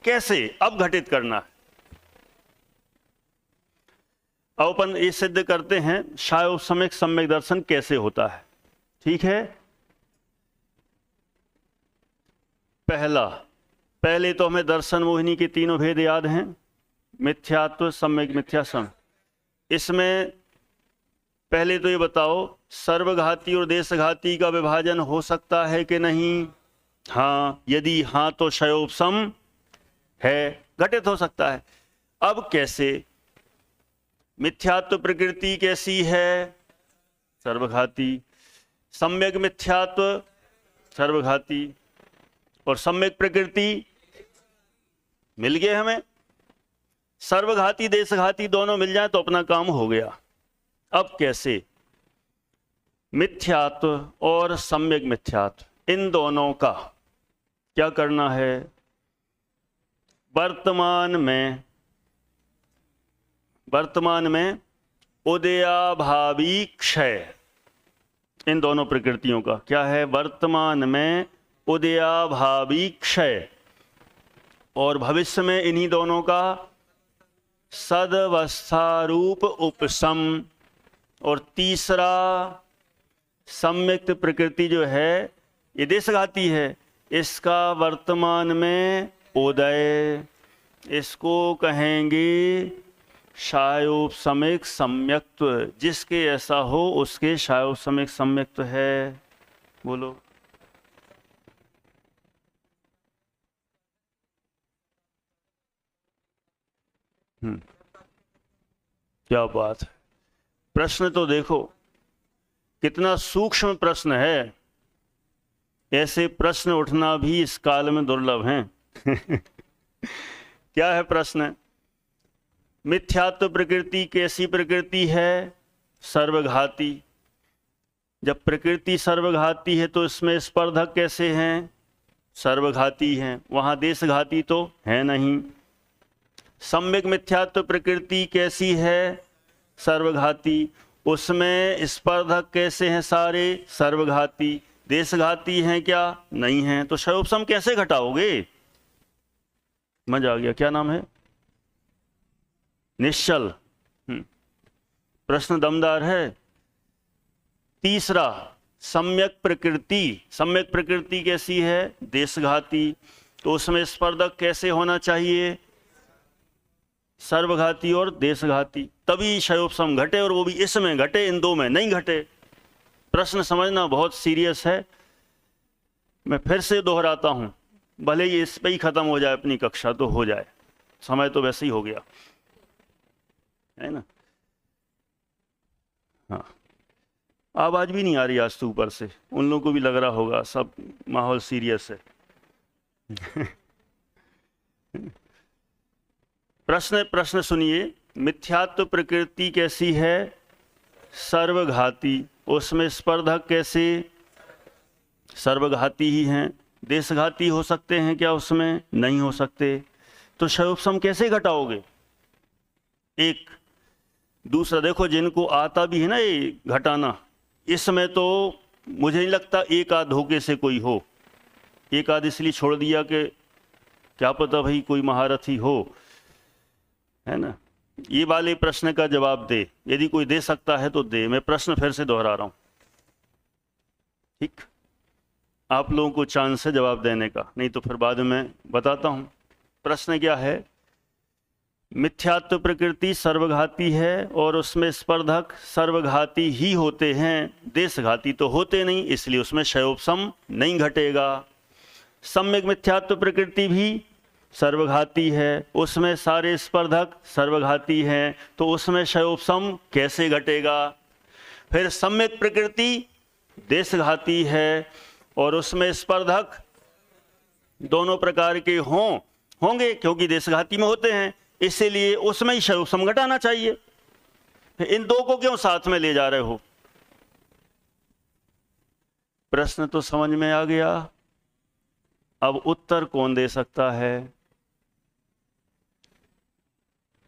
कैसे अब घटित करना है? अब अपन ये सिद्ध करते हैं क्षयोपशमिक सम्यक दर्शन कैसे होता है। ठीक है, पहले तो हमें दर्शन मोहिनी के 3 भेद याद हैं, मिथ्यात्व, सम्यक मिथ्या, सम। इसमें पहले तो ये बताओ, सर्वघाती और देशघाती का विभाजन हो सकता है कि नहीं? हाँ, यदि हाँ तो क्षयोपशम है, घटित हो सकता है। अब कैसे? मिथ्यात्व प्रकृति कैसी है? सर्वघाती। सम्यक मिथ्यात्व सर्वघाती, और सम्यक प्रकृति मिल गए हमें। सर्वघाती देशघाती दोनों मिल जाए तो अपना काम हो गया। अब कैसे? मिथ्यात्व और सम्यक मिथ्यात्व, इन दोनों का क्या करना है? वर्तमान में उदयाभावी क्षय, इन दोनों प्रकृतियों का क्या है? वर्तमान में उदयाभावी क्षय, और भविष्य में इन्हीं दोनों का सदवस्थारूप उपशम, और तीसरा सम्यक्त प्रकृति जो है ये देशघाती है, इसका वर्तमान में उदय, इसको कहेंगे शायोपसमिक सम्यक्त्व। जिसके ऐसा हो उसके शायोपसमिक सम्यक्त्व है। बोलो। क्या बात है। प्रश्न तो देखो कितना सूक्ष्म प्रश्न है। ऐसे प्रश्न उठना भी इस काल में दुर्लभ हैं। क्या है प्रश्न? मिथ्यात्व प्रकृति कैसी प्रकृति है? सर्वघाती। जब प्रकृति सर्वघाती है तो इसमें स्पर्धक कैसे हैं? सर्वघाती हैं। वहां देशघाती तो है नहीं। सम्यक मिथ्यात्व प्रकृति कैसी है? सर्वघाती। उसमें स्पर्धक कैसे हैं? सारे सर्वघाती। देशघाती हैं क्या? नहीं हैं। तो क्षयोपशम कैसे घटाओगे? मजा आ गया। क्या नाम है? निश्चल। प्रश्न दमदार है। तीसरा सम्यक प्रकृति। सम्यक प्रकृति कैसी है? देशघाती। तो उसमें स्पर्धक कैसे होना चाहिए? सर्वघाती और देशघाती। तभी क्षयोपशम घटे, और वो भी इसमें घटे, इन दो में नहीं घटे। प्रश्न समझना बहुत सीरियस है। मैं फिर से दोहराता हूं, भले ही इस पे ही खत्म हो जाए अपनी कक्षा तो हो जाए, समय तो वैसे ही हो गया है ना। हाँ, आवाज भी नहीं आ रही आज तो ऊपर से, उन लोगों को भी लग रहा होगा सब माहौल सीरियस है। प्रश्न सुनिए। मिथ्यात्व प्रकृति कैसी है? सर्वघाती। उसमें स्पर्धक कैसे? सर्वघाती ही हैं। देशघाती हो सकते हैं क्या? उसमें नहीं हो सकते। तो क्षयोपशम कैसे घटाओगे? एक। दूसरा देखो, जिनको आता भी है ना ये घटाना, इसमें तो मुझे नहीं लगता एक आध धोखे से कोई हो। एक आध इसलिए छोड़ दिया कि क्या पता भाई कोई महारथी हो, है ना। ये वाले प्रश्न का जवाब दे, यदि कोई दे सकता है तो दे। मैं प्रश्न फिर से दोहरा रहा हूं, ठीक। आप लोगों को चांस है जवाब देने का, नहीं तो फिर बाद में बताता हूं। प्रश्न क्या है? मिथ्यात्व प्रकृति सर्वघाती है और उसमें स्पर्धक सर्वघाती ही होते हैं, देशघाती तो होते नहीं, इसलिए उसमें क्षयोपशम नहीं घटेगा। सम्यक मिथ्यात्व प्रकृति भी सर्वघाती है, उसमें सारे स्पर्धक सर्वघाती हैं, तो उसमें क्षयोपशम कैसे घटेगा? फिर सम्यक प्रकृति देशघाती है और उसमें स्पर्धक दोनों प्रकार के होंगे क्योंकि देशघाती में होते हैं, इसलिए उसमें ही क्षयोपशम घटाना चाहिए। इन दो को क्यों साथ में ले जा रहे हो? प्रश्न तो समझ में आ गया। अब उत्तर कौन दे सकता है?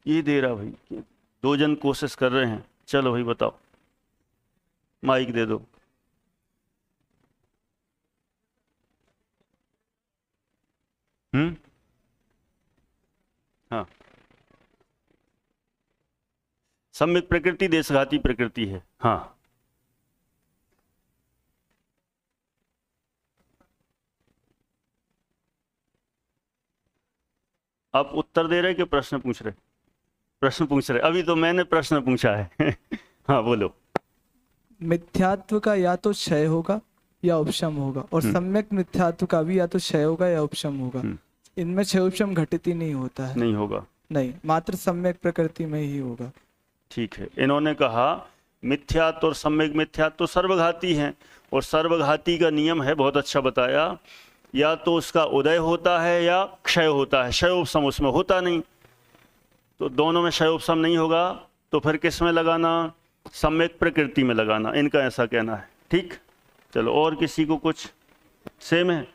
ये दे रहा भाई, दो जन कोशिश कर रहे हैं। चलो भाई बताओ, माइक दे दो। हाँ, सम्यक प्रकृति देशघाती प्रकृति है। हाँ, आप उत्तर दे रहे कि प्रश्न पूछ रहे? प्रश्न पूछ रहे, अभी तो मैंने प्रश्न पूछा है। हाँ बोलो। मिथ्यात्व का या तो क्षय होगा या उपशम होगा, और सम्यक मिथ्यात्व का भी या तो क्षय होगा या उपशम होगा। इनमें क्षय उपशम घटित ही नहीं होता है। नहीं होगा, नहीं, मात्र सम्यक प्रकृति में ही होगा। ठीक है। इन्होंने कहा मिथ्यात्व और सम्यक मिथ्यात्व सर्वघाती हैं, और सर्वघाती का नियम है, बहुत अच्छा बताया, या तो उसका उदय होता है या क्षय होता है, क्षयोपशम उसमें होता नहीं। तो दोनों में क्षयोपशम नहीं होगा, तो फिर किस में लगाना? सम्यक प्रकृति में लगाना, इनका ऐसा कहना है। ठीक, चलो और किसी को कुछ सेम है?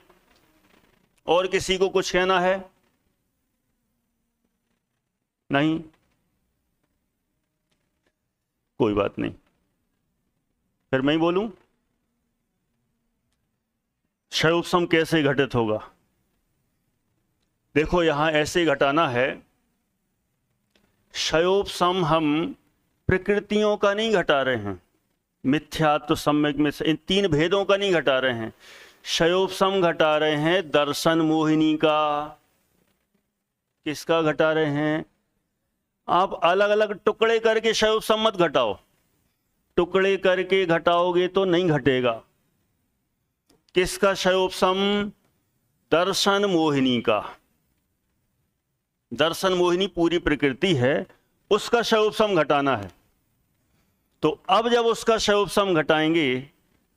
और किसी को कुछ कहना है? नहीं, कोई बात नहीं, फिर मैं ही बोलूं। क्षयोपशम कैसे घटित होगा? देखो यहां ऐसे घटाना है, क्षयोपशम हम प्रकृतियों का नहीं घटा रहे हैं, मिथ्यात्व सम्यक में इन तीन भेदों का नहीं घटा रहे हैं। क्षयोपशम घटा रहे हैं दर्शन मोहिनी का। किसका घटा रहे हैं? आप अलग अलग टुकड़े करके क्षयोपशम मत घटाओ, टुकड़े करके घटाओगे तो नहीं घटेगा। किसका क्षयोपशम? दर्शन मोहिनी का। दर्शन मोहिनी पूरी प्रकृति है, उसका क्षयोपशम घटाना है। तो अब जब उसका क्षयोपशम घटाएंगे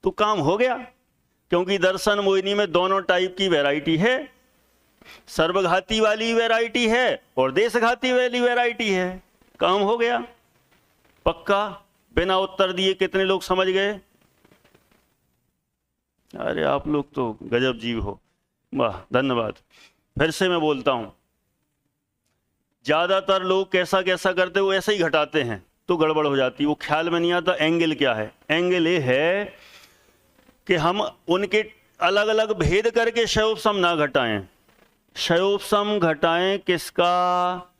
तो काम हो गया, क्योंकि दर्शन मोहिनी में दोनों टाइप की वैरायटी है, सर्वघाती वाली वैरायटी है और देशघाती वाली वैरायटी है। काम हो गया। पक्का? बिना उत्तर दिए कितने लोग समझ गए? अरे आप लोग तो गजब जीव हो, वाह, धन्यवाद। फिर से मैं बोलता हूं, ज्यादातर लोग कैसा कैसा करते वो ऐसे ही घटाते हैं तो गड़बड़ हो जाती है, वो ख्याल में नहीं आता एंगल क्या है। एंगल ये है कि हम उनके अलग अलग भेद करके क्षयोपशम ना घटाएं। क्षयोपशम घटाएं किसका?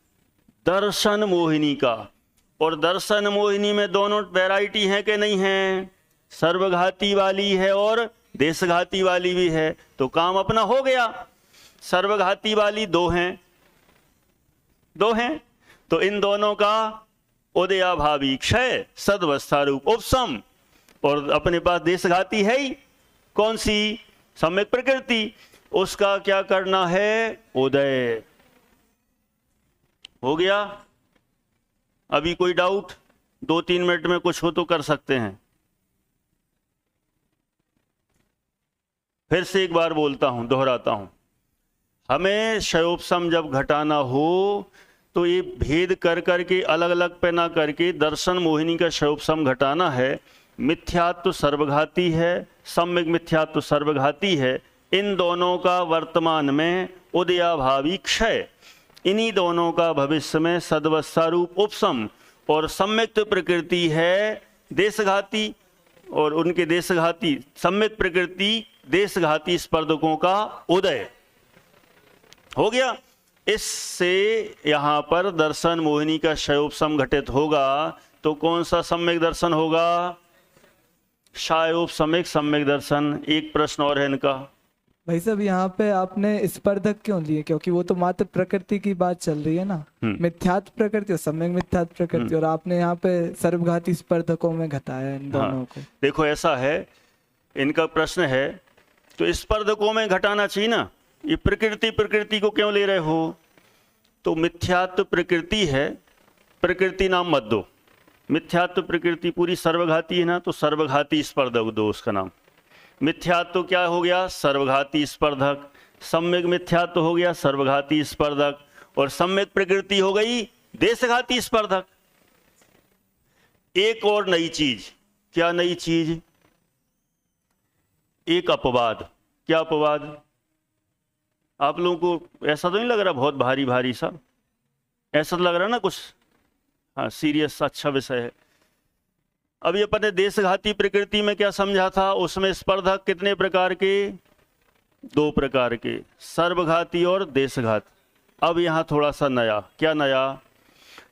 दर्शन मोहिनी का। और दर्शन मोहिनी में दोनों वैरायटी है कि नहीं है? सर्वघाती वाली है और देशघाती वाली भी है। तो काम अपना हो गया। सर्वघाती वाली दो हैं, तो इन दोनों का उदयाभावी क्षय सदवस्था रूप उपशम, और अपने पास देशघाती है ही, कौन सी? सम्यक प्रकृति। उसका क्या करना है? उदय। हो गया? अभी कोई डाउट? 2-3 मिनट में कुछ हो तो कर सकते हैं। फिर से एक बार बोलता हूं, दोहराता हूं, हमें क्षयोपशम जब घटाना हो तो ये भेद कर करके अलग अलग पे ना करके दर्शन मोहिनी का क्षयोपशम घटाना है। मिथ्यात्व सर्वघाती है, सम्यक मिथ्यात्व सर्वघाती है। इन दोनों का वर्तमान में उदयाभावी क्षय, इन्हीं दोनों का भविष्य में सदवस्था रूप उपशम, और सम्यक प्रकृति है देशघाती, और उनके देशघाती सम्यक प्रकृति देशघाती स्पर्धकों का उदय। हो गया? इससे यहां पर दर्शन मोहिनी का क्षयोपशम घटित होगा। तो कौन सा सम्यक दर्शन होगा? क्षयोपशमिक सम्यक दर्शन। एक प्रश्न और है इनका। भाई साहब यहाँ पे आपने स्पर्धक क्यों लिए? क्योंकि वो तो मात्र प्रकृति की बात चल रही है ना, मिथ्यात्व प्रकृति और सम्यक मिथ्यात्व प्रकृति, और आपने यहाँ पे सर्वघाती स्पर्धकों में घटाया इन दोनों को। देखो ऐसा है, इनका प्रश्न है तो स्पर्धकों में घटाना चाहिए ना, ये प्रकृति को क्यों ले रहे हो? तो मिथ्यात्व प्रकृति है, प्रकृति नाम मत दो, मिथ्यात्व प्रकृति पूरी सर्वघाती है ना, तो सर्वघाती स्पर्धक दो उसका नाम। मिथ्यात्व क्या हो गया? सर्वघाती स्पर्धक। सम्यक मिथ्यात्व हो गया सर्वघाती स्पर्धक, और सम्यक प्रकृति हो गई देशघाती स्पर्धक। एक और नई चीज। क्या नई चीज? एक अपवाद। क्या अपवाद? आप लोगों को ऐसा तो नहीं लग रहा बहुत भारी भारी सा? ऐसा तो लग रहा ना कुछ, हाँ, सीरियस अच्छा विषय है। अभी अपन ने देशघाती प्रकृति में क्या समझा था? उसमें स्पर्धक कितने प्रकार के? 2 प्रकार के, सर्वघाती और देशघाती। अब यहां थोड़ा सा नया। क्या नया?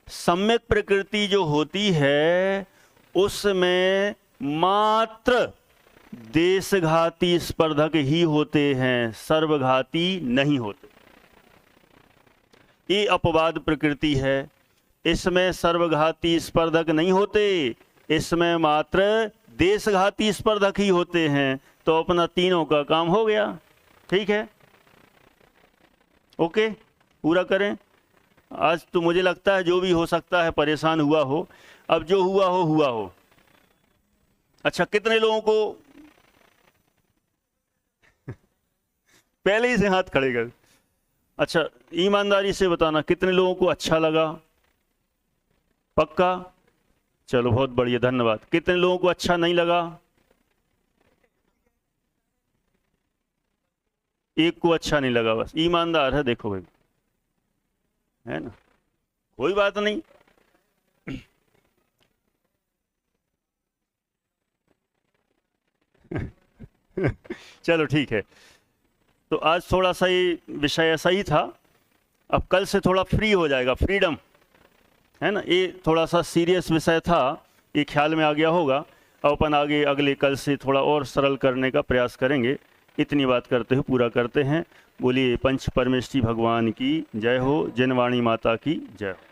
सम्यक प्रकृति जो होती है उसमें मात्र देशघाती स्पर्धक ही होते हैं, सर्वघाती नहीं होते। ये अपवाद प्रकृति है, इसमें सर्वघाती स्पर्धक नहीं होते, इसमें मात्र देशघाती स्पर्धक ही होते हैं। तो अपना तीनों का काम हो गया। ठीक है, ओके, पूरा करें। आज तो मुझे लगता है जो भी हो सकता है परेशान हुआ हो, अब जो हुआ हो हुआ हो। अच्छा, कितने लोगों को पहले ही से हाथ खड़े कर? अच्छा, ईमानदारी से बताना कितने लोगों को अच्छा लगा? पक्का? चलो बहुत बढ़िया, धन्यवाद। कितने लोगों को अच्छा नहीं लगा? एक को अच्छा नहीं लगा, बस ईमानदार है, देखो भाई, है ना, कोई बात नहीं। चलो ठीक है। तो आज थोड़ा सा ये विषय ऐसा ही था, अब कल से थोड़ा फ्री हो जाएगा, फ्रीडम, है ना। ये थोड़ा सा सीरियस विषय था, ये ख्याल में आ गया होगा। अब अपन आगे अगले कल से थोड़ा और सरल करने का प्रयास करेंगे। इतनी बात करते हुए पूरा करते हैं। बोलिए पंच परमेष्ठी भगवान की जय हो, जनवाणी माता की जय हो।